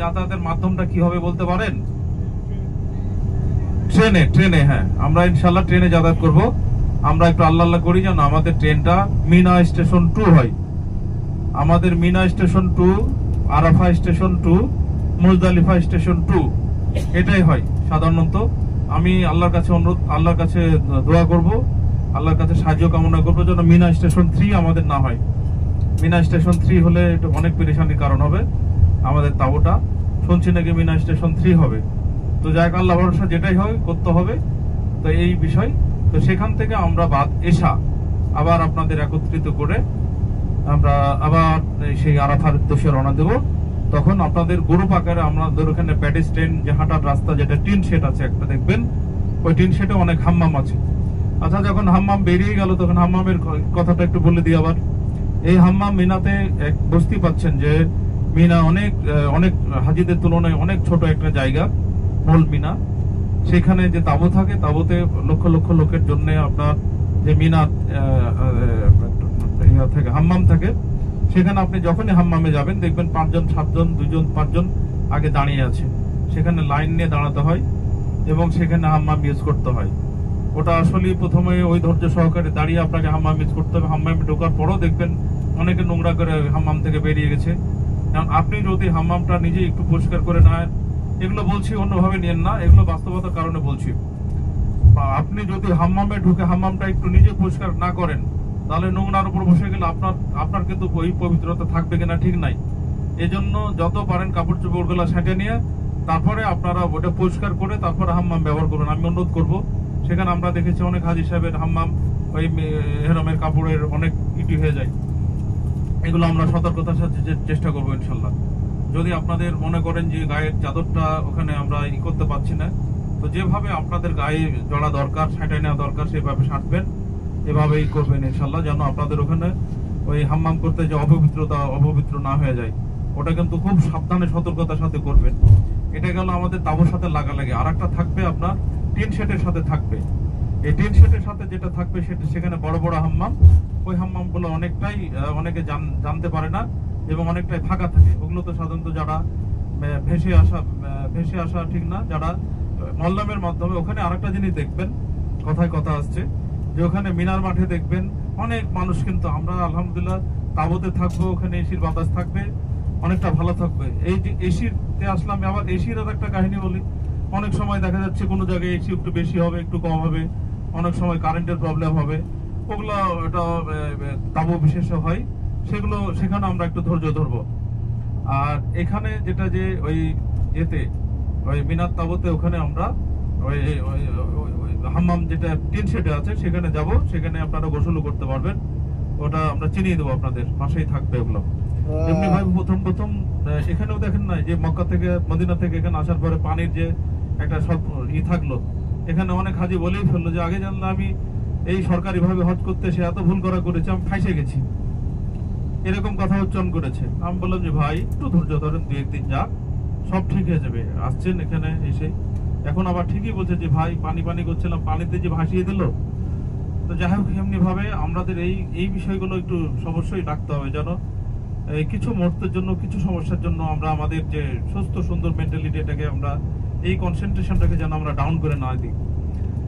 যাতায়াতের মাধ্যমটা কি হবে বলতে পারেন? ট্রেনে। হ্যাঁ, আমরা ইনশাল্লাহ ট্রেনে যাতায়াত করব। আমরা একটু আল্লাহ করি যেন আমাদের ট্রেনটা মিনা স্টেশন 2 হয়। আমাদের Mina station 2, Arafah station 2, Muzdalifah station 2 এটাই হয় সাধারণত। আমি আল্লাহর কাছে দোয়া করব, আল্লাহর কাছে সাহায্য কামনা করবো যেন মিনা স্টেশন 3 আমাদের না হয়। মিনা স্টেশন 3 হলে এটা অনেক পেরেশানির কারণ হবে। আমাদের তাবুটা শুনছি নাকি মিনা স্টেশন 3 হবে। তো যাই আল্লাহ ভরসা, যেটাই হয় করতে হবে। তো এই বিষয়, তো সেখান থেকে আমরা বাদ এশা আবার আপনাদের একত্রিত করে আমরা আবার সেই আরাফার উদ্দেশ্যে রওনা দেব। তখন আপনাদের গ্রুপ আকারে আমাদের ওখানে প্যাডেস্ট্রিয়ান যে হাঁটার রাস্তা, যেটা টিন শেড আছে একটা, দেখবেন ওই টিন শেডে অনেক হাম্মাম আছে। আচ্ছা, যখন হাম্মাম বেরিয়ে গেল তখন হাম্মামের কথাটা একটু বলে দিই আবার। এই হাম্মাম মিনাতে বুঝতেই পাচ্ছেন যে মিনা অনেক হাজিদের তুলনায় অনেক ছোট একটা জায়গা, মূল মিনা। সেখানে যে তাবু থাকে, তাবুতে লক্ষ লক্ষ লোকের জন্য আপনার যে মিনা থেকে হাম্মাম থাকে, সেখানে আপনি যখনই হাম্মামে যাবেন দেখবেন 5 জন 7 জন 2 জন 5 জন আগে দাঁড়িয়ে আছে। সেখানে লাইন নিয়ে দাঁড়াতে হয় এবং সেখানে হাম্মাম ইউজ করতে হয়। ওটা আসলে প্রথমে ওই ধৈর্য সহকারে দাঁড়িয়ে আপনাকে হাম্মাম ইউজ করতে হবে। হাম্মামে ঢোকার পরও দেখবেন অনেকে নোংরা করে হাম্মাম থেকে বেরিয়ে গেছে। কারণ আপনি যদি হাম্মামটা নিজে একটু পরিষ্কার করে না, এগুলো বলছি অন্যভাবে নিয়েন না, এগুলো বাস্তবতার কারণে বলছি। আপনি যদি হাম্মামে ঢুকে হাম্মামটা একটু নিজে পরিষ্কার না করেন, তাহলে নোংরার উপর বসে গেলে আপনার কিন্তু ওই পবিত্রতা থাকবে কিনা ঠিক নাই। এজন্য যত পারেন কাপড় চোপড় গুলা সেটে নিয়ে তারপরে আপনারা ওটা পরিষ্কার করে তারপরে হাম্মাম ব্যবহার করবেন। আমি অনুরোধ করব। সেখানে আমরা দেখেছি অনেক হাজী সাহেবের হাম্মাম ওই হেরমের কাপড়ের অনেক ইটি হয়ে যায়। এগুলো আমরা সতর্কতার সাথে চেষ্টা করবো ইনশাল্লাহ। যদি আপনাদের মনে করেন যে গায়ের চাদরটা ওখানে আমরা করতে পারছি না, তো যেভাবে আপনাদের গায়ে জড়া দরকার, সেটাই নেওয়া দরকার, সেভাবে সাঁটবেন, এভাবেই করবেন ইনশাল্লাহ, যেন আপনাদের ওখানে ওই হাম্মাম করতে যে অপবিত্র না হয়ে যায়। ওটা কিন্তু খুব সাবধানে সতর্কতার সাথে করবেন। এটা গেল আমাদের তাবুর সাথে লাগালাগি। আর একটা থাকবে আপনার টিন শেডের সাথে থাকবে। এই টিন শেডের সাথে যেটা থাকবে সেখানে বড় বড় হাম্মাম। ওই হাম্মাম গুলো অনেকে জানতে পারে না এবং অনেকটাই ফাঁকা থাকে। ওগুলো তো সাধারণত যারা ভেসে আসা ঠিক না, যারা মল্লামের মাধ্যমে। ওখানে আরেকটা জিনিস দেখবেন, কথা আসছে যে ওখানে মিনার মাঠে দেখবেন অনেক মানুষ, কিন্তু আমরা আলহামদুলিল্লাহ তাবুতে থাকবো, ওখানে এসির বাতাস থাকবে, অনেকটা ভালো থাকবে। এই যে এসিতে আসলাম, আবার এসির আর একটা কাহিনী বলি। অনেক সময় দেখা যাচ্ছে কোনো জায়গায় এসি একটু বেশি হবে, একটু কম হবে, অনেক সময় কারেন্টের প্রবলেম হবে। ওগুলো এটা তাবু বিশেষ হয়, সেখানে আমরা একটু ধৈর্য ধরবো। আর এখানে যেটা যে ওই মিনার তাবুতে ওখানে আমরা ওই হাম্মাম যেটা টিন শেডে আছে সেখানে যাব। সেখানে আপনারা গোসলও করতে পারবেন। ওটা আমরা চিনিয়ে দেবো, আপনাদের পাশেই থাকবে ওগুলো। এমনি ভাই প্রথম এখানেও দেখেন না যে মক্কা থেকে মদিনা থেকে এখানে আসার পরে পানির যে একটা থাকলো, এখানে অনেক হাজি বলেই ফেললো যে আগে জানলে আমি এই সরকারি ভাবে হজ করতে সে এত ভুল করেছে, আমি ফাঁসে গেছি, এরকম কথা উচ্চারণ করেছে। আমি বললাম যে ভাই একটু ধৈর্য ধরেন, 2-1 দিন যাক, সব ঠিক হয়ে যাবে। আসছেন এখানে এসে এখন আবার ঠিকই বলছে যে ভাই পানি করছিলাম, পানিতে যে ভাসিয়ে দিল। তো যাই হোক, এমনি ভাবে আমাদের এই বিষয়গুলো একটু অবশ্যই রাখতে হবে, যেন কিছু মুহূর্তের জন্য, কিছু সমস্যার জন্য আমরা আমাদের যে সুস্থ সুন্দর মেন্টালিটিটাকে, আমরা এই কনসেন্ট্রেশনটাকে যেন আমরা ডাউন করে না দিই।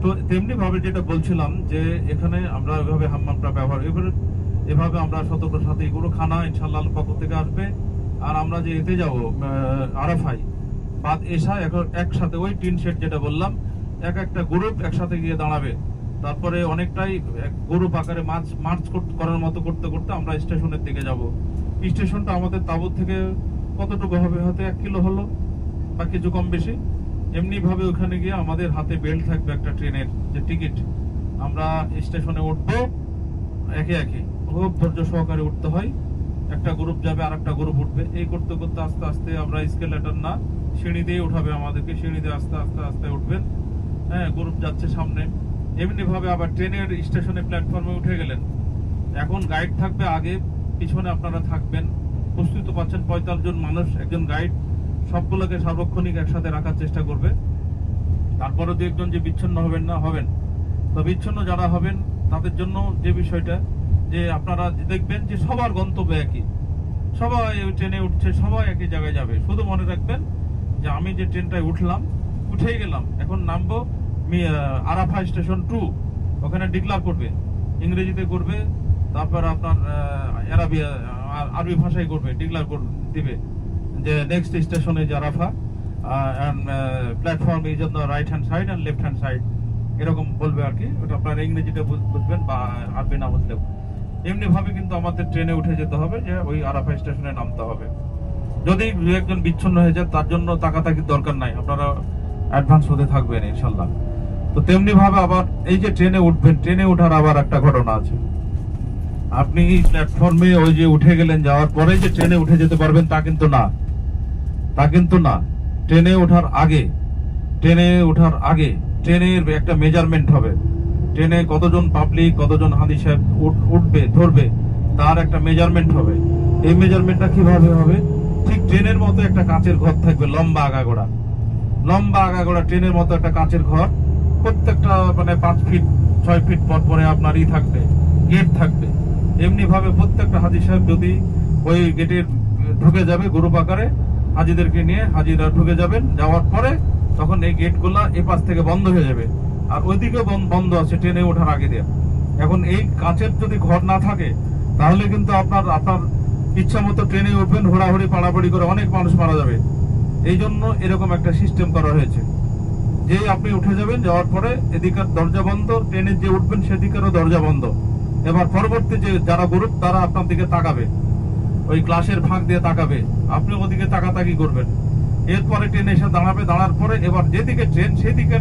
তো তেমনি ভাবে যেটা বলছিলাম যে এখানে আমরা ওইভাবে হাম্মামটা ব্যবহার এভাবে আমরা সতর্কতার সাথে এগুলো খানা ইনশাআল্লাহ পক্ষ থেকে আসবে। আর আমরা যে এতে যাব আরাফাই বাদ এশা একসাথে ওই টিন শেড যেটা বললাম, একটা গ্রুপ একসাথে গিয়ে দাঁড়াবে। তারপরে অনেকটাই গ্রুপ আকারে মার্চ করার মতো করতে করতে আমরা স্টেশনের দিকে যাব। স্টেশনটা আমাদের তাবুত থেকে কতটুকু হবে, হয়তো 1 কিলো হলো বা কিছু কম বেশি। এমনি ভাবে ওখানে গিয়ে আমাদের হাতে বেল্ট থাকবে একটা ট্রেনের যে টিকিট, আমরা স্টেশনে উঠবো একে একে, খুব ধৈর্য সহকারে উঠতে হয়। একটা গ্রুপ যাবে আর একটা গ্রুপ উঠবে, এই করতে করতে আস্তে আস্তে আমরা স্কেলেটর না সিঁড়ি দিয়ে উঠাবে আমাদেরকে, সিঁড়ি দিয়ে আস্তে আস্তে আস্তে উঠবেন। হ্যাঁ, গ্রুপ যাচ্ছে সামনে। এমনি ভাবে আবার ট্রেনের স্টেশনে প্ল্যাটফর্মে উঠে গেলেন, এখন গাইড থাকবে আগে, পিছনে আপনারা থাকবেন। বুঝতেই তো পাচ্ছেন 45 জন মানুষ, একজন গাইড সবগুলোকে সার্বক্ষণিক একসাথে রাখার চেষ্টা করবে। তারপরে দু একজন যে বিচ্ছিন্ন হবেন না, হবেন। তো বিচ্ছিন্ন যারা হবেন তাদের জন্য যে বিষয়টা, যে আপনারা দেখবেন যে সবার গন্তব্য একই, সবাই ওই ট্রেনে উঠছে, সবাই একই জায়গায় যাবে। শুধু মনে রাখবেন যে আমি যে ট্রেনটায় উঠলাম, উঠেই গেলাম, এখন নামবো আরাফা স্টেশন 2, ওখানে ডিক্লার করবে, ইংরেজিতে করবে, তারপর আপনার আরবি ভাষায় করবে, ডিক্লার দিবে যে next station is Arafah platform is on the right hand side and left hand side, এরকম বলবে আর কি। ওটা আপনার ইংরেজিতে বুঝবেন বা আরবি না বুঝলেও। এমনি ভাবে কিন্তু আমাদের ট্রেনে উঠে যেতে হবে, যে ওই আরাফা স্টেশনে নামতে হবে। যদি একজন বিচ্ছিন্ন হয়ে যায় তার জন্য তাকাতাকির দরকার নাই, আপনারা অ্যাডভান্স হতে থাকবেন ইনশাল্লাহ। তো তেমনি ভাবে আবার এই যে ট্রেনে উঠবেন, ট্রেনে ওঠার আবার একটা ঘটনা আছে। আপনি প্ল্যাটফর্মে ওই যে উঠে গেলেন, যাওয়ার পরে যে ট্রেনে উঠে যেতে পারবেন তা কিন্তু না, তা কিন্তু না। ট্রেনে ওঠার আগে ট্রেনের একটা মেজারমেন্ট হবে। ট্রেনে কতজন পাবলিক, কতজন হাজি সাহেব উঠবে ধরবে, তার একটা মেজারমেন্ট হবে। এই মেজারমেন্টটা কিভাবে হবে? ঠিক ট্রেনের মতো একটা কাঁচের ঘর থাকবে, লম্বা আগাগোড়া ট্রেনের মতো একটা কাঁচের ঘর। প্রত্যেকটা মানে 5 ফিট 6 ফিট পর পরে আপনার থাকবে, গেট থাকবে। এমনি ভাবে প্রত্যেকটা হাজি সাহেব যদি ওই গেটের ঢুকে যাবে গ্রুপ আকারে, হাজিদেরকে নিয়ে হাজিরা ঢুকে যাবেন। যাওয়ার পরে তখন এই গেটগুলা এপাশ থেকে বন্ধ হয়ে যাবে, আর ওইদিকে বন্ধ আছে ট্রেনে ওঠার আগে দিয়ে। এখন এই কাঁচের যদি ঘর না থাকে তাহলে কিন্তু আপনার ইচ্ছা মতো ট্রেনে উঠবেন, ঘোরাঘুরি পাড়াপাড়ি করে অনেক মানুষ মারা যাবে। এই জন্য এরকম একটা সিস্টেম করা হয়েছে, যে আপনি উঠে যাবেন, যাওয়ার পরে এদিকের দরজা বন্ধ, ট্রেনের যে উঠবেন সেদিকেরও দরজা বন্ধ। এবার পরবর্তী যে যারা গ্রুপ তারা আপনার দিকে তাকাবে, ওই গ্লাসের ফাঁক দিয়ে তাকাবে, আপনি ওদিকে তাকাতাকি করবেন। এরপরে ট্রেন এসে দাঁড়াবে, দাঁড়ার পরে এবার যেদিকে ট্রেন সেদিকে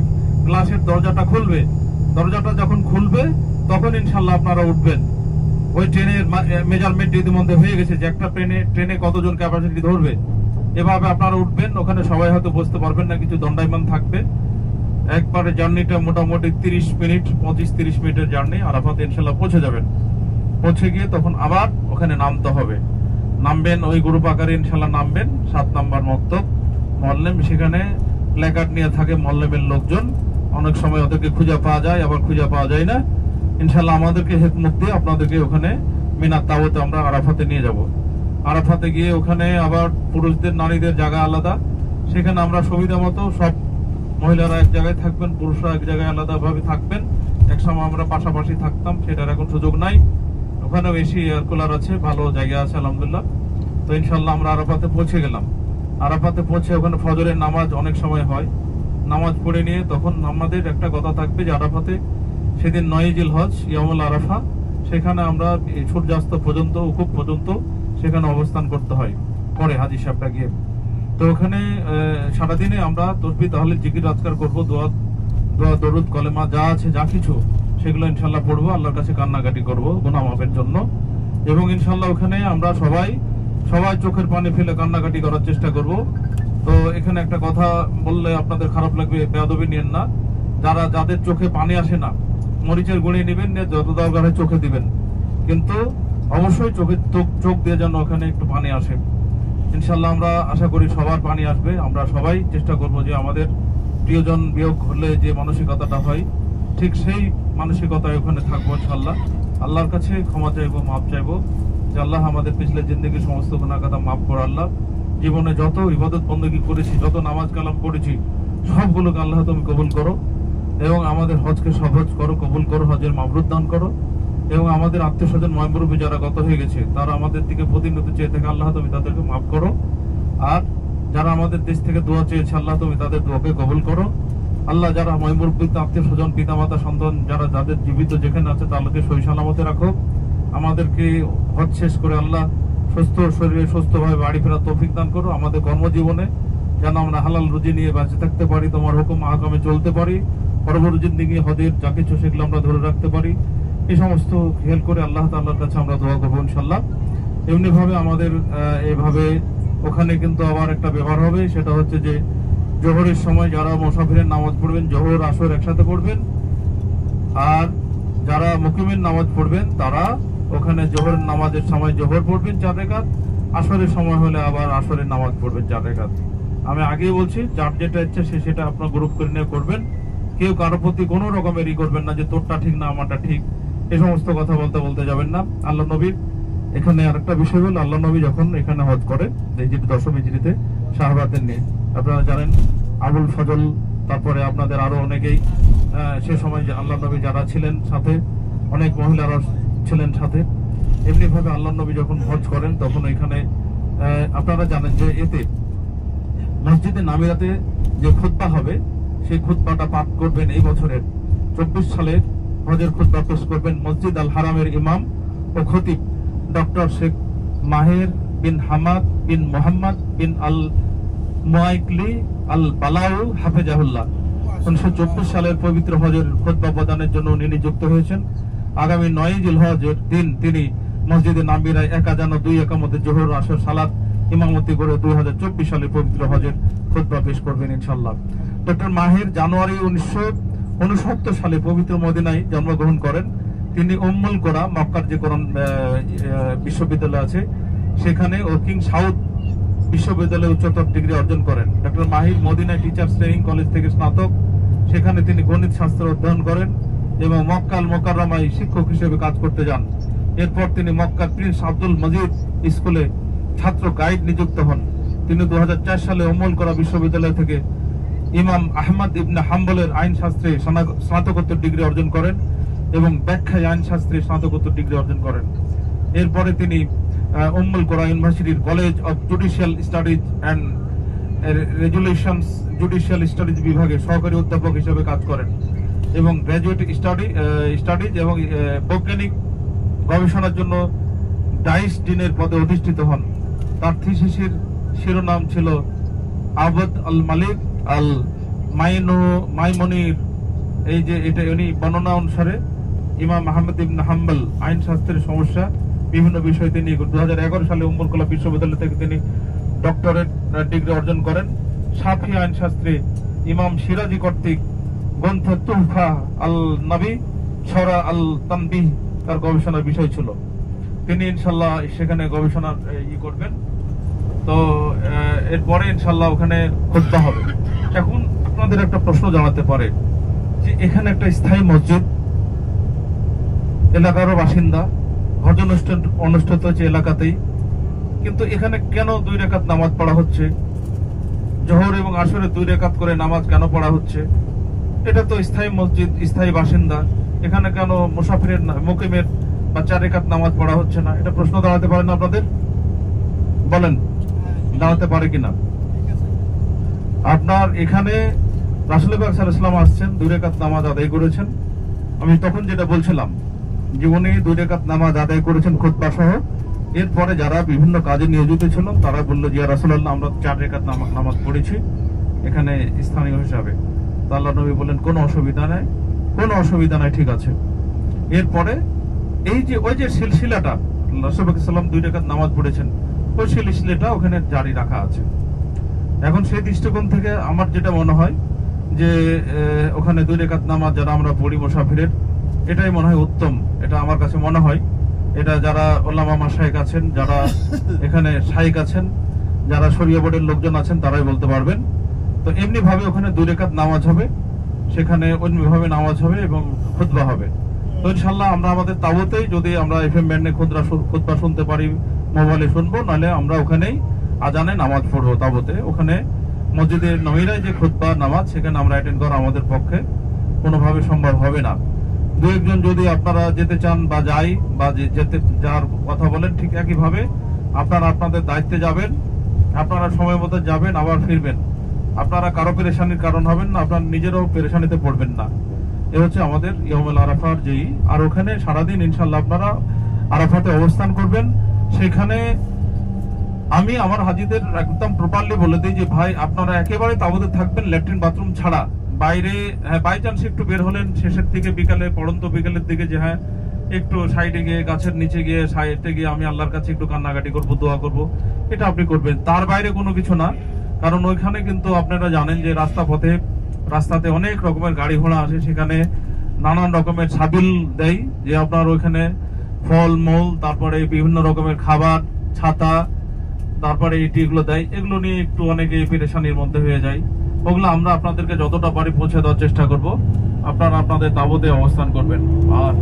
গ্লাসের দরজাটা খুলবে। দরজাটা যখন খুলবে তখন ইনশাল্লাহ আপনারা উঠবেন। ওই ট্রেনের মেজারমেন্ট ইতিমধ্যে হয়ে গেছে যে একটা ট্রেনে কতজন ক্যাপাসিটি ধরবে, এভাবে আপনারা উঠবেন। ওখানে সবাই হয়তো বসতে পারবেন না, কিছু দণ্ডায়মান থাকবে। একবারে জার্নিটা মোটামুটি 30 মিনিট, 25-30 মিনিটের জার্নি। আরাফাতে ইনশাল্লাহ পৌঁছে যাবেন। পৌঁছে গিয়ে তখন আবার ওখানে নামতে হবে। নামবেন ওই গ্রুপ আকারে ইনশাল্লাহ নামবেন। 7 নম্বর মক্তব মল্লেম, সেখানে প্ল্যাকার্ড নিয়ে থাকে মল্লেমের লোকজন। অনেক সময় ওদেরকে খুঁজে পাওয়া যায়, আবার খুঁজে পাওয়া যায় না। ইনশাল্লাহ আমাদেরকে হেকমত দিয়ে আপনাদেরকে ওখানে মিনাত তাওয়াতে আমরা আরাফাতে নিয়ে যাব। আরাফাতে গিয়ে ওখানে আবার পুরুষদের নারীদের জায়গা আলাদা, সেখানে আমরা সুবিধা মতো সব মহিলারা এক জায়গায় থাকবেন, পুরুষরা এক জায়গায় আলাদা ভাবে থাকবেন। একসময় আমরা পাশাপাশি থাকতাম, সেটার এখন সুযোগ নাই। ওখানেও এসি এয়ার কুলার আছে, ভালো জায়গা আছে আলহামদুলিল্লাহ। তো ইনশাল্লাহ আমরা আরাফাতে পৌঁছে গেলাম। আরাফাতে পৌঁছে ওখানে ফজরের নামাজ অনেক সময় হয়, নামাজ পড়ে নিয়ে তখন আমাদের একটা কথা থাকবে যে আরাফাতে সেদিন 9 জিলহজ ইয়ামুল আরাফা, সেখানে আমরা সূর্যাস্ত পর্যন্ত, উকুব পর্যন্ত সেখানে অবস্থান করতে হয় পরে হাজি সাহেবটা গিয়ে। তো ওখানে সারাদিনে আমরা তসবিহ তাহলিল জিকির আজকার করবো, দোয়া দরুদ কলেমা যা আছে, যা কিছু সেগুলো ইনশাল্লাহ পড়বো, আল্লাহর কাছে কান্নাকাটি করবো গুনাহ মাফের জন্য। এবং ইনশাল্লাহ ওখানে আমরা সবাই চোখের পানি ফেলে কান্নাকাটি করার চেষ্টা করব। তো এখানে একটা কথা বললে আপনাদের খারাপ লাগবে, বেয়াদবি নিয়েন না। যাদের চোখে পানি আসে না, মরিচের গুঁড়ি নেবেন, যত দরকার হয় চোখে দিবেন, কিন্তু অবশ্যই চোখ দিয়ে যেন ওখানে একটু পানি আসে। ইনশাল্লাহ আমরা আশা করি সবার পানি আসবে। আমরা সবাই চেষ্টা করব যে আমাদের প্রিয়জন বিয়োগ হলে যে মানসিকতাটা হয়, ঠিক সেই মানসিকতায় ওখানে থাকবো ইনশাল্লাহ। আল্লাহর কাছে ক্ষমা চাইবো, মাপ চাইবো যে আল্লাহ আমাদের পিছলে জিন্দগির সমস্ত গুনাহ খাতা মাফ করো। আল্লাহ জীবনে যত ইবাদত বندگی করেছি, যত নামাজ কালাম পড়েছি, সবগুলোকে আল্লাহ তুমি কবুল করো, এবং আমাদের হজকে সহজ করো, কবুল করো, হজের মাবরুর দান করো। এবং আমাদের আত্মীয় স্বজন ময়মুরব্বী যারা গত হয়ে গেছে, তারা আমাদের দিকে প্রতিনিয়ত চেয়ে থাকে, আল্লাহ তুমি তাদেরকে মাফ করো। আর যারা আমাদের দেশ থেকে দোয়া চেয়েছে, আল্লাহ তুমি তাদের দোয়াকে কবুল করো। আল্লাহ যারা ময়মুরব্বী আত্মীয় স্বজন, পিতামাতা, সন্তান যাদের জীবিত যেখানে আছে, তাদেরকে সহি সালামতে রাখো। আমাদেরকে হজ শেষ করে আল্লাহ সুস্থ শরীরে সুস্থভাবে বাড়ি ফেরার তৌফিক দান করো। আমাদের কর্মজীবনে যেন আমরা হালাল রুজি নিয়ে বেঁচে থাকতে পারি, তোমার হুকুম আহকামে চলতে পারি, পরবর্তী জিন্দেগি হজের যা কিছু সেগুলো আমরা ধরে রাখতে পারি। এই সমস্ত খেয়াল করে আল্লাহ তাআলার কাছে আমরা দোয়া করবো ইনশাল্লাহ। এমনি ভাবে আমাদের এভাবে ওখানে কিন্তু আবার একটা ব্যবহার হবে, সেটা হচ্ছে যে জোহরের সময় যারা মুসাফিরের নামাজ পড়বেন জোহর আসর একসাথে পড়বেন, আর যারা মুকিমের নামাজ পড়বেন তারা ওখানে জোহরের নামাজের সময় জোহর পড়বেন 4 রাকাত, আসরের সময় হলে আবার আসরের নামাজ পড়বেন 4 রাকাত। আমি আগেই বলছি, যার যেটা ইচ্ছে সে সেটা আপনার গ্রুপ করে নিয়ে করবেন। কেউ কারো প্রতি কোনো রকমের করবেন না যে তোরটা ঠিক না আমারটা ঠিক, এই সমস্ত কথা বলতে যাবেন না। আল্লাহ নবীর এখানে আরেকটা বিষয় হলো, আল্লাহ নবী যখন এখানে হজ করে এই যে 10ম হিজরিতে সাহাবাদের নিয়ে, আপনারা জানেন আবুল ফজল, তারপরে আপনাদের আরো অনেকেই সে সময় আল্লাহ নবী যারা ছিলেন সাথে, অনেক মহিলারা ছিলেন সাথে। এমনি ভাবে আল্লাহ নবী যখন হজ করেন তখন এখানে আপনারা জানেন যে এতে মসজিদে নামিরাতে যে খুতবা হবে সেই খুতবাটা পাঠ করবেন এই বছরের 24 সালের হজের খুতবা পেশ করবেন মসজিদ আল হারামের ইমাম ও খতিব ডক্টর শেখ মাহের বিন হামাদ বিন মোহাম্মদ বিন আল মুআইকলি আল বালাউ হাফেজাহুল্লাহ। 1924 সালের পবিত্র হজের খুতবা প্রদানের জন্য উনি নিযুক্ত হয়েছেন। আগামী 9 জিলহজের দিন তিনি মসজিদে নামিরায় 1 আযান ও 2 ইকামতে জোহর আসর সালাত ইমামতি করে 2024 সালের পবিত্র হজের খুতবা পেশ করবেন ইনশাআল্লাহ। ডক্টর মাহের জানুয়ারি 1969 সালে পবিত্র মদিনায় জন্মগ্রহণ করেন। তিনি উম্মুল কোরা মক্কার যে কোরআন বিশ্ববিদ্যালয় আছে সেখানে ও কিং সাউথ বিশ্ববিদ্যালয়ে উচ্চতর ডিগ্রি অর্জন করেন। ডক্টর মাহির মদিনায় টিচার্স ট্রেনিং কলেজ থেকে স্নাতক, সেখানে তিনি গণিত শাস্ত্র অধ্যয়ন করেন এবং মক্কা আল মুকাররমায় শিক্ষক হিসেবে কাজ করতে যান। এরপর তিনি মক্কার প্রিন্স আব্দুল মজিদ স্কুলে ছাত্র গাইড নিযুক্ত হন। তিনি 2004 সালে উম্মুল কোরা বিশ্ববিদ্যালয় থেকে ইমাম আহমদ ইবনে হাম্বলের আইন শাস্ত্রে স্নাতকোত্তর ডিগ্রি অর্জন করেন এবং ব্যাখ্যায় আইন শাস্ত্রে স্নাতকোত্তর ডিগ্রি অর্জন করেন। এরপরে তিনি উম্মুল কোরা ইউনিভার্সিটির college of judicial studies and resolutions judicial studies বিভাগে সহকারী অধ্যাপক হিসেবে কাজ করেন এবং গ্র্যাজুয়েট স্টাডিজ এবং বৈজ্ঞানিক গবেষণার জন্য ডাইস ডিনের পদে অধিষ্ঠিত হন। তার থিসিসের শিরোনাম ছিল আবদ আল মালিক আল মাইমনির। এই যে এটা উনি বর্ণনা অনুসারে ইমাম আহমদ ইবনে হাম্বল আইন শাস্ত্রের সমস্যা বিভিন্ন বিষয় তিনি 2011 সালে উম্মুল কোরা বিশ্ববিদ্যালয় থেকে তিনি ডক্টরেট ডিগ্রি অর্জন করেন। শাফি আইন শাস্ত্রে ইমাম সিরাজি কর্তৃক গ্রন্থ তুহফা আল নবী শরা আল তানবিহ তার গবেষণার বিষয় ছিল। তিনি ইনশাল্লাহ সেখানে গবেষণা করবেন। তো এরপরে ইনশাল্লাহ ওখানে খুতবা হবে। এখন আপনাদের একটা প্রশ্ন জানাতে পারে যে এখানে একটা স্থায়ী মসজিদ, এলাকারও বাসিন্দা, হজ অনুষ্ঠিত হচ্ছে এলাকাতেই, কিন্তু এখানে কেন 2 রাকাত নামাজ পড়া হচ্ছে? জোহর এবং আসরে 2 রাকাত করে নামাজ কেন পড়া হচ্ছে? এটা তো স্থায়ী মসজিদ, স্থায়ী বাসিন্দা, এখানে কেন মুসাফিরের মুকিমের বা 4 রাকাত নামাজ পড়া হচ্ছে না? এটা প্রশ্ন দাঁড়াতে পারে না আপনাদের? বলেন, দাঁড়াতে পারে কিনা? আপনার এখানে রাসূল পাক সাল্লাল্লাহু আলাইহি ওয়াসাল্লাম আসছেন, 2 রাকাত নামাজ আদায় করেছেন। আমি তখন যেটা বলছিলাম জীবনে 2 রাকাত নামাজ আদায় করেছেন খুতবা সহ। এরপরে যারা বিভিন্ন কাজে নিয়োজিত ছিল তারা বললো যে ইয়া রাসূলুল্লাহ আমরা 4 রাকাত নামাজ পড়েছি এখানে স্থানীয় হিসাবে। তো আল্লাহ নবী বললেন কোনো অসুবিধা নাই, কোনো অসুবিধা নাই, ঠিক আছে। এরপরে এই যে ওই যে সিলসিলাটা রাসূল পাক সাল্লাল্লাহু আলাইহি ওয়াসাল্লাম 2 রাকাত নামাজ পড়েছেন ওই সিলসিলাটা ওখানে জারি রাখা আছে। এখন সেই দৃষ্টিকোণ থেকে আমার যেটা মনে হয় যে ওখানে 2 রাকাত নামাজ যারা আমরা পড়ি মুসাফিরের, এটাই মনে হয় উত্তম। এটা আমার কাছে মনে হয়, এটা যারা ওলামা মাশায়েখ আছেন, যারা এখানে শাইখ আছেন, যারা শরিয়া বোর্ডের লোকজন আছেন তারাই বলতে পারবেন। তো এমনি ভাবে ওখানে 2 রাকাত নামাজ হবে, সেখানে অন্য ভাবে নামাজ হবে এবং খুতবা হবে। তো ইনশাআল্লাহ আমরা আমাদের তাবুতেই যদি আমরা এফএম ব্যান্ডে খুতবা শুনতে পারি, মোবাইলে শুনবো, নাহলে আমরা ওখানেই আজানে নামাজ পড়বো তাবুতে। ওখানে মসজিদের নমিরায় যে খুতবা নামাজ সেখানে আমরা অ্যাটেন্ড করা আমাদের পক্ষে কোনোভাবে সম্ভব হবে না। 2-1 জন যদি আপনারা যেতে চান বা যাই বা যেতে যাওয়ার কথা বলেন, ঠিক একইভাবে আপনারা আপনাদের দায়িত্বে যাবেন, আপনারা সময় মতো যাবেন আবার ফিরবেন। আপনারা কারো পেরেশানির কারণ হবেন না, আপনার নিজেরও পেরেশানিতে পড়বেন না। এ হচ্ছে আমাদের ইয়াউমুল আরাফার যেই। আর ওখানে সারাদিন ইনশাআল্লাহ আপনারা আরাফাতে অবস্থান করবেন। সেখানে আমি আমার হাজিদের একদম প্রপারলি বলে দিই যে ভাই আপনারা একেবারে তাবুতে থাকবেন, ল্যাট্রিন বাথরুম ছাড়া। বাইরে বাই চান্স একটু বের হলেন শেষের দিকে, বিকালে পড়ন্ত বিকালের দিকে, যে হ্যাঁ একটু সাইডে গিয়ে গাছের নিচে গিয়ে সাইডে গিয়ে আমি আল্লাহর কাছে একটু কান্নাকাটি করবো, দোয়া করবো, এটা আপনি করবেন। তার বাইরে কোনো কিছু না। কারণ ওইখানে কিন্তু আপনারা জানেন যে রাস্তাতে অনেক রকমের গাড়ি ঘোড়া আসে, সেখানে নানান রকমের সাবিল দেয়, যে আপনার ওইখানে ফল মূল, তারপরে বিভিন্ন রকমের খাবার, ছাতা, তারপরে এগুলো দেয়। এগুলো নিয়ে একটু অনেকে পেরেশানির মধ্যে হয়ে যায়। ওগুলো আমরা আপনাদেরকে যতটা পারি পৌঁছে দেওয়ার চেষ্টা করব। আপনারা আপনাদের তাবুতে অবস্থান করবেন আর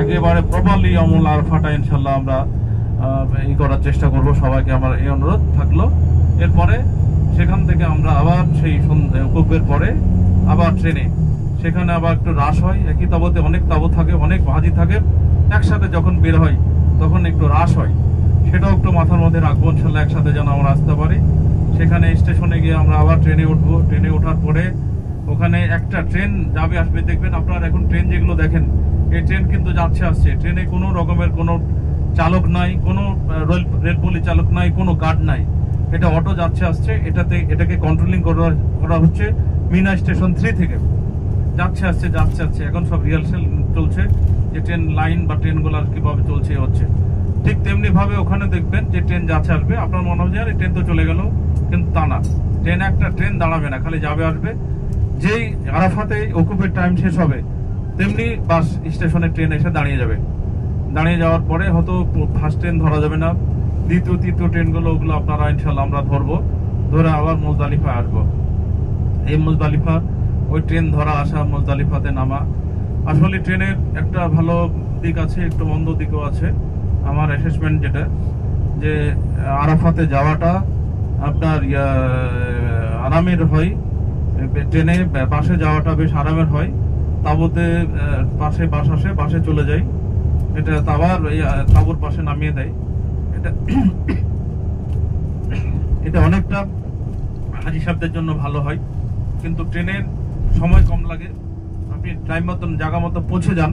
একেবারে প্রপারলি আমল আরফাটা ইনশাল্লাহ আমরা করার চেষ্টা করব। সবাইকে আমার এই অনুরোধ থাকলো। এরপরে সেখান থেকে আমরা আবার সেই কুপের পরে আবার ট্রেনে, সেখানে আবার একটু রাশ হয়। একই তাবুতে অনেক তাবু থাকে, অনেক হাজি থাকে, একসাথে যখন বের হয় তখন একটু রাশ হয়। সেটাও একটু মাথার মধ্যে রাখবো ইনশাল্লাহ, একসাথে যেন আমরা আসতে পারি। সেখানে স্টেশনে গিয়ে আমরা আবার ট্রেনে উঠবো। ট্রেনে ওঠার পরে ওখানে একটা ট্রেন যাবে আসবে, দেখবেন আপনারা এখন ট্রেন যেগুলো দেখেন, এই ট্রেন কিন্তু যাচ্ছে আসছে। ট্রেনে কোনো রকমের কোনো চালক নাই, কোনো রেলপলি চালক নাই, কোনো গার্ড নাই। এটা অটো যাচ্ছে আসছে। এটাকে কন্ট্রোলিং করা হচ্ছে মিনা স্টেশন 3 থেকে। যাচ্ছে আসছে যাচ্ছে আসছে। এখন সব রিহার্সাল চলছে যে ট্রেন লাইন বা ট্রেনগুলো কিভাবে চলছে হচ্ছে। ঠিক তেমনি ভাবে ওখানে দেখবেন যে ট্রেন যাচ্ছে আসবে, আপনার মনে হয় যে ট্রেন তো চলে গেল, কিন্তু তা না। ট্রেন দাঁড়াবে না, খালি যাবে আসবে। যেই আরাফাতে ওকুপের টাইম শেষ হবে তেমনি বাস স্টেশনে ট্রেন এসে দাঁড়িয়ে যাবে। দাঁড়িয়ে যাওয়ার পরে হয়তো ফার্স্ট ট্রেন ধরা যাবে না, দ্বিতীয় তৃতীয় ট্রেনগুলো ওগুলো আপনারা ইনশাল্লাহ আমরা ধরবো, ধরে আবার মুজদালিফা আসবো। এই মুজদালিফা ওই ট্রেন ধরা আসা, মুজদালিফাতে নামা। আসলে ট্রেনের একটা ভালো দিক আছে, একটু মন্দ দিকও আছে। আমার অ্যাসেসমেন্ট যেটা, যে আরাফাতে যাওয়াটা আপনার আরামের হয়, ট্রেনে বাসে যাওয়াটা বেশ আরামের হয়। তাবুতে পাশে বাস আসে, বাসে চলে যাই, এটা তাবুর পাশে নামিয়ে দেয়। এটা অনেকটা হাজি সাহেবদের জন্য ভালো হয়, কিন্তু ট্রেনের সময় কম লাগে, আপনি টাইম মতন জায়গা মতো পৌঁছে যান,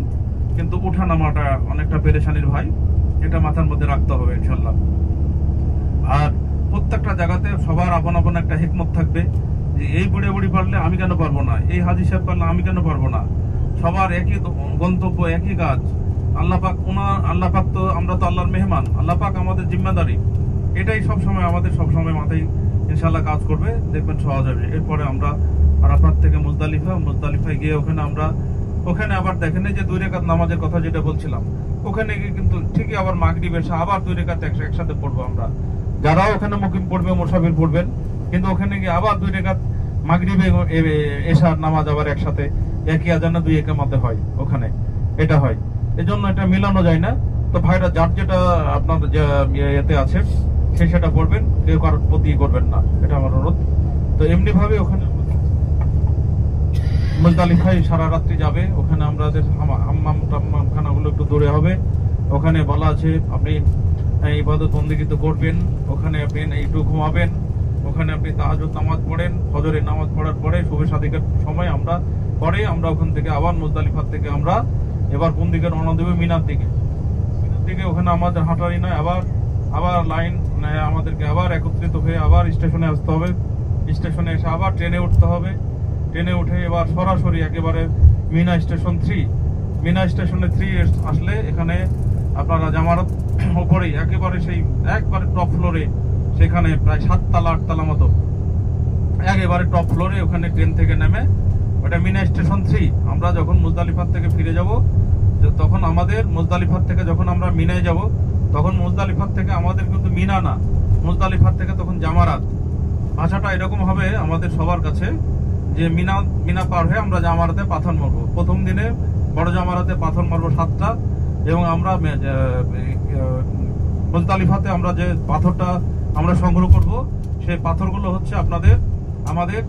কিন্তু ওঠা নামাটা অনেকটা পেরেশানির ভাই। এটা মাথার মধ্যে রাখতে হবে ইনশাল্লাহ। আর প্রত্যেকটা জায়গাতে সবার আপন আপন একটা হিকমত থাকবে, যে এই বুড়ে বুড়ি পারলে আমি কেন পারবো না, এই হাজি সাহেব পারলে আমি কেন পারবো না। সবার একই গন্তব্য, একই কাজ। আল্লাহ পাক তো, আমরা তো আল্লাহর মেহমান, আল্লাহ পাক আমাদের জিম্মাদারি। এটাই আমাদের সবসময় মাথায় ইনশাল্লাহ কাজ করবে, দেখবেন সহজ হবে। এরপরে আমরা আরাফাত থেকে মুজদালিফায় গিয়ে ওখানে আবার দেখেন যে 2 রাকাত নামাজের কথা যেটা বলছিলাম, ওখানে গিয়ে কিন্তু ঠিকই আবার মাগরিব এসে আবার 2 রাকাত একসাথে পড়বো আমরা। যারা ওখানে মুকিম পড়বে, মুসাফির পড়বেন, কিন্তু ওখানে গিয়ে আবার 2 রাকাত মাগরিবে এশার নামাজ আবার একসাথে একই আজানে 2 ইকামতে হয় ওখানে, এটা হয়। এজন্য এটা মিলানো যায় না। তো ভাইরা যার যেটা আপনার এতে আছে সেটা পড়বেন, কেউ কারোর প্রতি করবেন না, এটা আমার অনুরোধ। তো এমনি ভাবে ওখানে মুজদালিফায় সারা রাত্রি যাবে। ওখানে আমাদের হাম্মাম খানাগুলো একটু দূরে হবে। ওখানে বলা আছে আপনি ইবাদত বন্দেগী তো করবেন, ওখানে আপনি একটু ঘুমাবেন, ওখানে আপনি তাহাজ্জুদ নামাজ পড়েন। ফজরের নামাজ পড়ার পরে শুভে সাদিকের সময় আমরা ওখান থেকে আবার মুজদালিফার থেকে আমরা এবার কোন দিকে রওনা দেবে, মিনার দিকে। ওখানে আমাদের হাঁটারি নয়, আবার লাইন আমাদেরকে আবার একত্রিত হয়ে আবার স্টেশনে আসতে হবে। স্টেশনে এসে আবার ট্রেনে উঠতে হবে। ট্রেনে উঠে এবার সরাসরি একেবারে মিনা স্টেশনে 3 আসলে এখানে আপনারা জামারত উপরেই একেবারে একবারে টপ ফ্লোরে, সেখানে প্রায় 7 তলা 8 তলা মতো একেবারে টপ ফ্লোরে, ওখানে ট্রেন থেকে নেমে ওটা মিনা স্টেশন 3। আমরা যখন মুজদালিফার থেকে ফিরে যাব, তখন আমাদের মুজদালিফার থেকে যখন আমরা মিনায় যাব, তখন মুজদালিফার থেকে আমাদের কিন্তু মিনা না, মুজদালিফার থেকে তখন জামারাত। ভাষাটা এরকম হবে আমাদের সবার কাছে, যে মিনা পার হয়ে আমরা জামারাতে পাথর মারবো। প্রথম দিনে বড় জামারাতে পাথর মারবো 7টা, এবং আমরা মুজদালিফাতে আমরা যে পাথরটা আমরা সংগ্রহ করব, সেই পাথরগুলো হচ্ছে আমাদের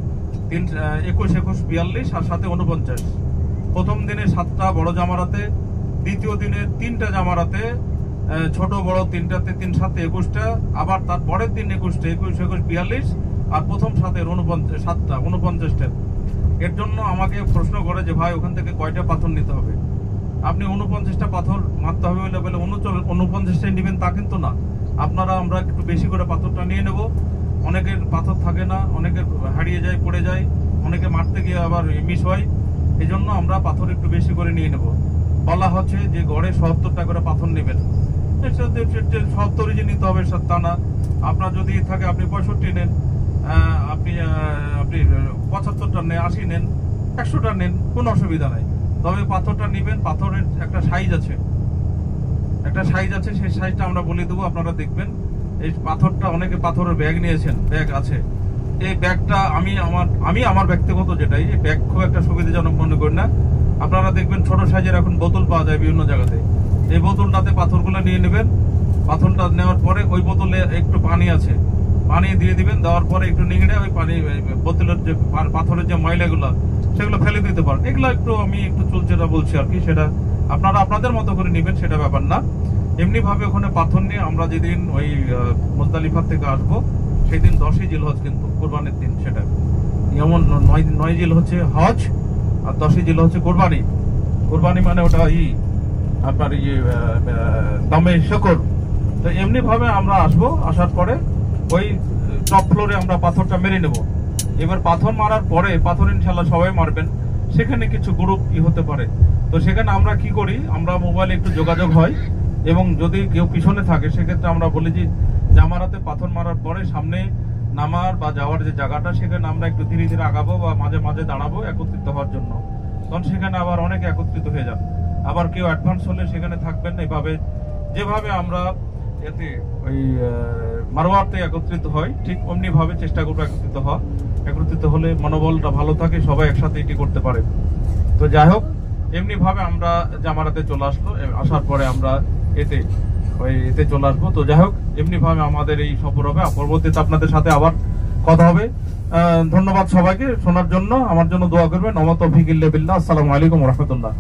21, 21, 42 আর সাথে 49। প্রথম দিনে 7টা বড় জামারাতে, দ্বিতীয় দিনে 3টা জামারাতে, ছোট বড় 3টাতে 3 7 21টা, আবার তার পরের দিন 21টা, 21, 21, 42 আর প্রথম 7টা 49টা। এর জন্য আমাকে প্রশ্ন করে যে ভাই ওখান থেকে কয়টা পাথর নিতে হবে। আপনি 49টা পাথর মারতে হবে বলে 49টাই নেবেন তা কিন্তু না। আপনারা আমরা একটু বেশি করে পাথরটা নিয়ে নেব। অনেকের পাথর থাকে না, অনেকের হারিয়ে যায়, পড়ে যায়, অনেকে মারতে গিয়ে আবার মিস হয়। এই জন্য আমরা পাথর একটু বেশি করে নিয়ে নেব। বলা হচ্ছে যে গড়ে ৭০টা করে পাথর নেবেন। ৭০ যে নিতে হবে তা না, আপনার যদি থাকে আপনি 65 নেন, আপনি 75টা নেন, 80 নেন, 100টা নেন, কোনো অসুবিধা নাই। তবে পাথরটা নেবেন, পাথরের একটা সাইজ আছে, সেই সাইজটা আমরা বলে দেবো, আপনারা দেখবেন। এই পাথরটা, অনেকে পাথরের ব্যাগ নিয়েছেন, ব্যাগ আছে। এই ব্যাগটা আমি আমার ব্যক্তিগত যেটাই, এই ব্যাগ খুব একটা সুবিধাজনক মনে করি না। আপনারা দেখবেন ছোট সাইজের এখন বোতল পাওয়া যায় বিভিন্ন জায়গাতে। এই বোতলটাতে পাথরগুলো নিয়ে নেবেন। পাথরটা নেওয়ার পরে ওই বোতলে একটু পানি আছে, পানি দিয়ে দিবেন। দেওয়ার পরে একটু নিংড়ে ওই পানি, বোতলের যে পাথরের যে ময়লাগুলো সেগুলো ফেলে দিতে পারেন। এগুলো আমি একটু যেটা বলছি আর কি, সেটা আপনারা আপনাদের মতো করে নেবেন, সেটা ব্যাপার না। এমনি ভাবে ওখানে পাথর নিয়ে আমরা যেদিন ওই মুজদালিফা থেকে আসবো, সেই দিন 10ই জিলহজ, কিন্তু কোরবানির দিন। সেটা যেমন 9 জিল হচ্ছে হজ, আর 10ই জিল হচ্ছে কোরবানি। কোরবানি মানে ওটা আপনার দামে শকর। তো এমনি ভাবে আমরা আসবো, আসার পরে ওই টপ ফ্লোরে আমরা পাথরটা মেরে নেব। এবার পাথর মারার পরে, পাথর ইনশাল্লাহ সবাই মারবেন, সেখানে কিছু গ্রুপ হতে পারে। তো সেখানে আমরা কি করি, আমরা মোবাইলে একটু যোগাযোগ হয়, এবং যদি কেউ পিছনে থাকে সেক্ষেত্রে আমরা বলি যে জামারাতে পাথর মারার পরে সামনে নামার বা যাওয়ার যে জায়গাটা, সেখানে আমরা একটু ধীরে ধীরে আগাবো বা মাঝে মাঝে দাঁড়াবো একত্রিত হওয়ার জন্য। তখন সেখানে আবার অনেকে একত্রিত হয়ে যান। আবার কেউ অ্যাডভান্স হলে সেখানে থাকবেন। এভাবে যেভাবে আমরা এতে ওই মারওয়াতে একত্রিত হয়, ঠিক অমনি ভাবে চেষ্টা করবো একত্রিত হলে মনোবলটা ভালো থাকে, সবাই একসাথে এটি করতে পারে। তো যাই হোক, এমনি ভাবে আমরা জামারাতে চলে আসলো, আসার পরে আমরা এতে চলে আসবো। তো যাই হোক, এমনি ভাবে আমাদের এই সফর হবে। পরবর্তীতে আপনাদের সাথে আবার কথা হবে। ধন্যবাদ সবাইকে শোনার জন্য, আমার জন্য দোয়া করবেন। ওয়া মা তৌফিক ইল্লা বিল্লাহ। আসসালামু আলাইকুম ওয়া রাহমাতুল্লাহ।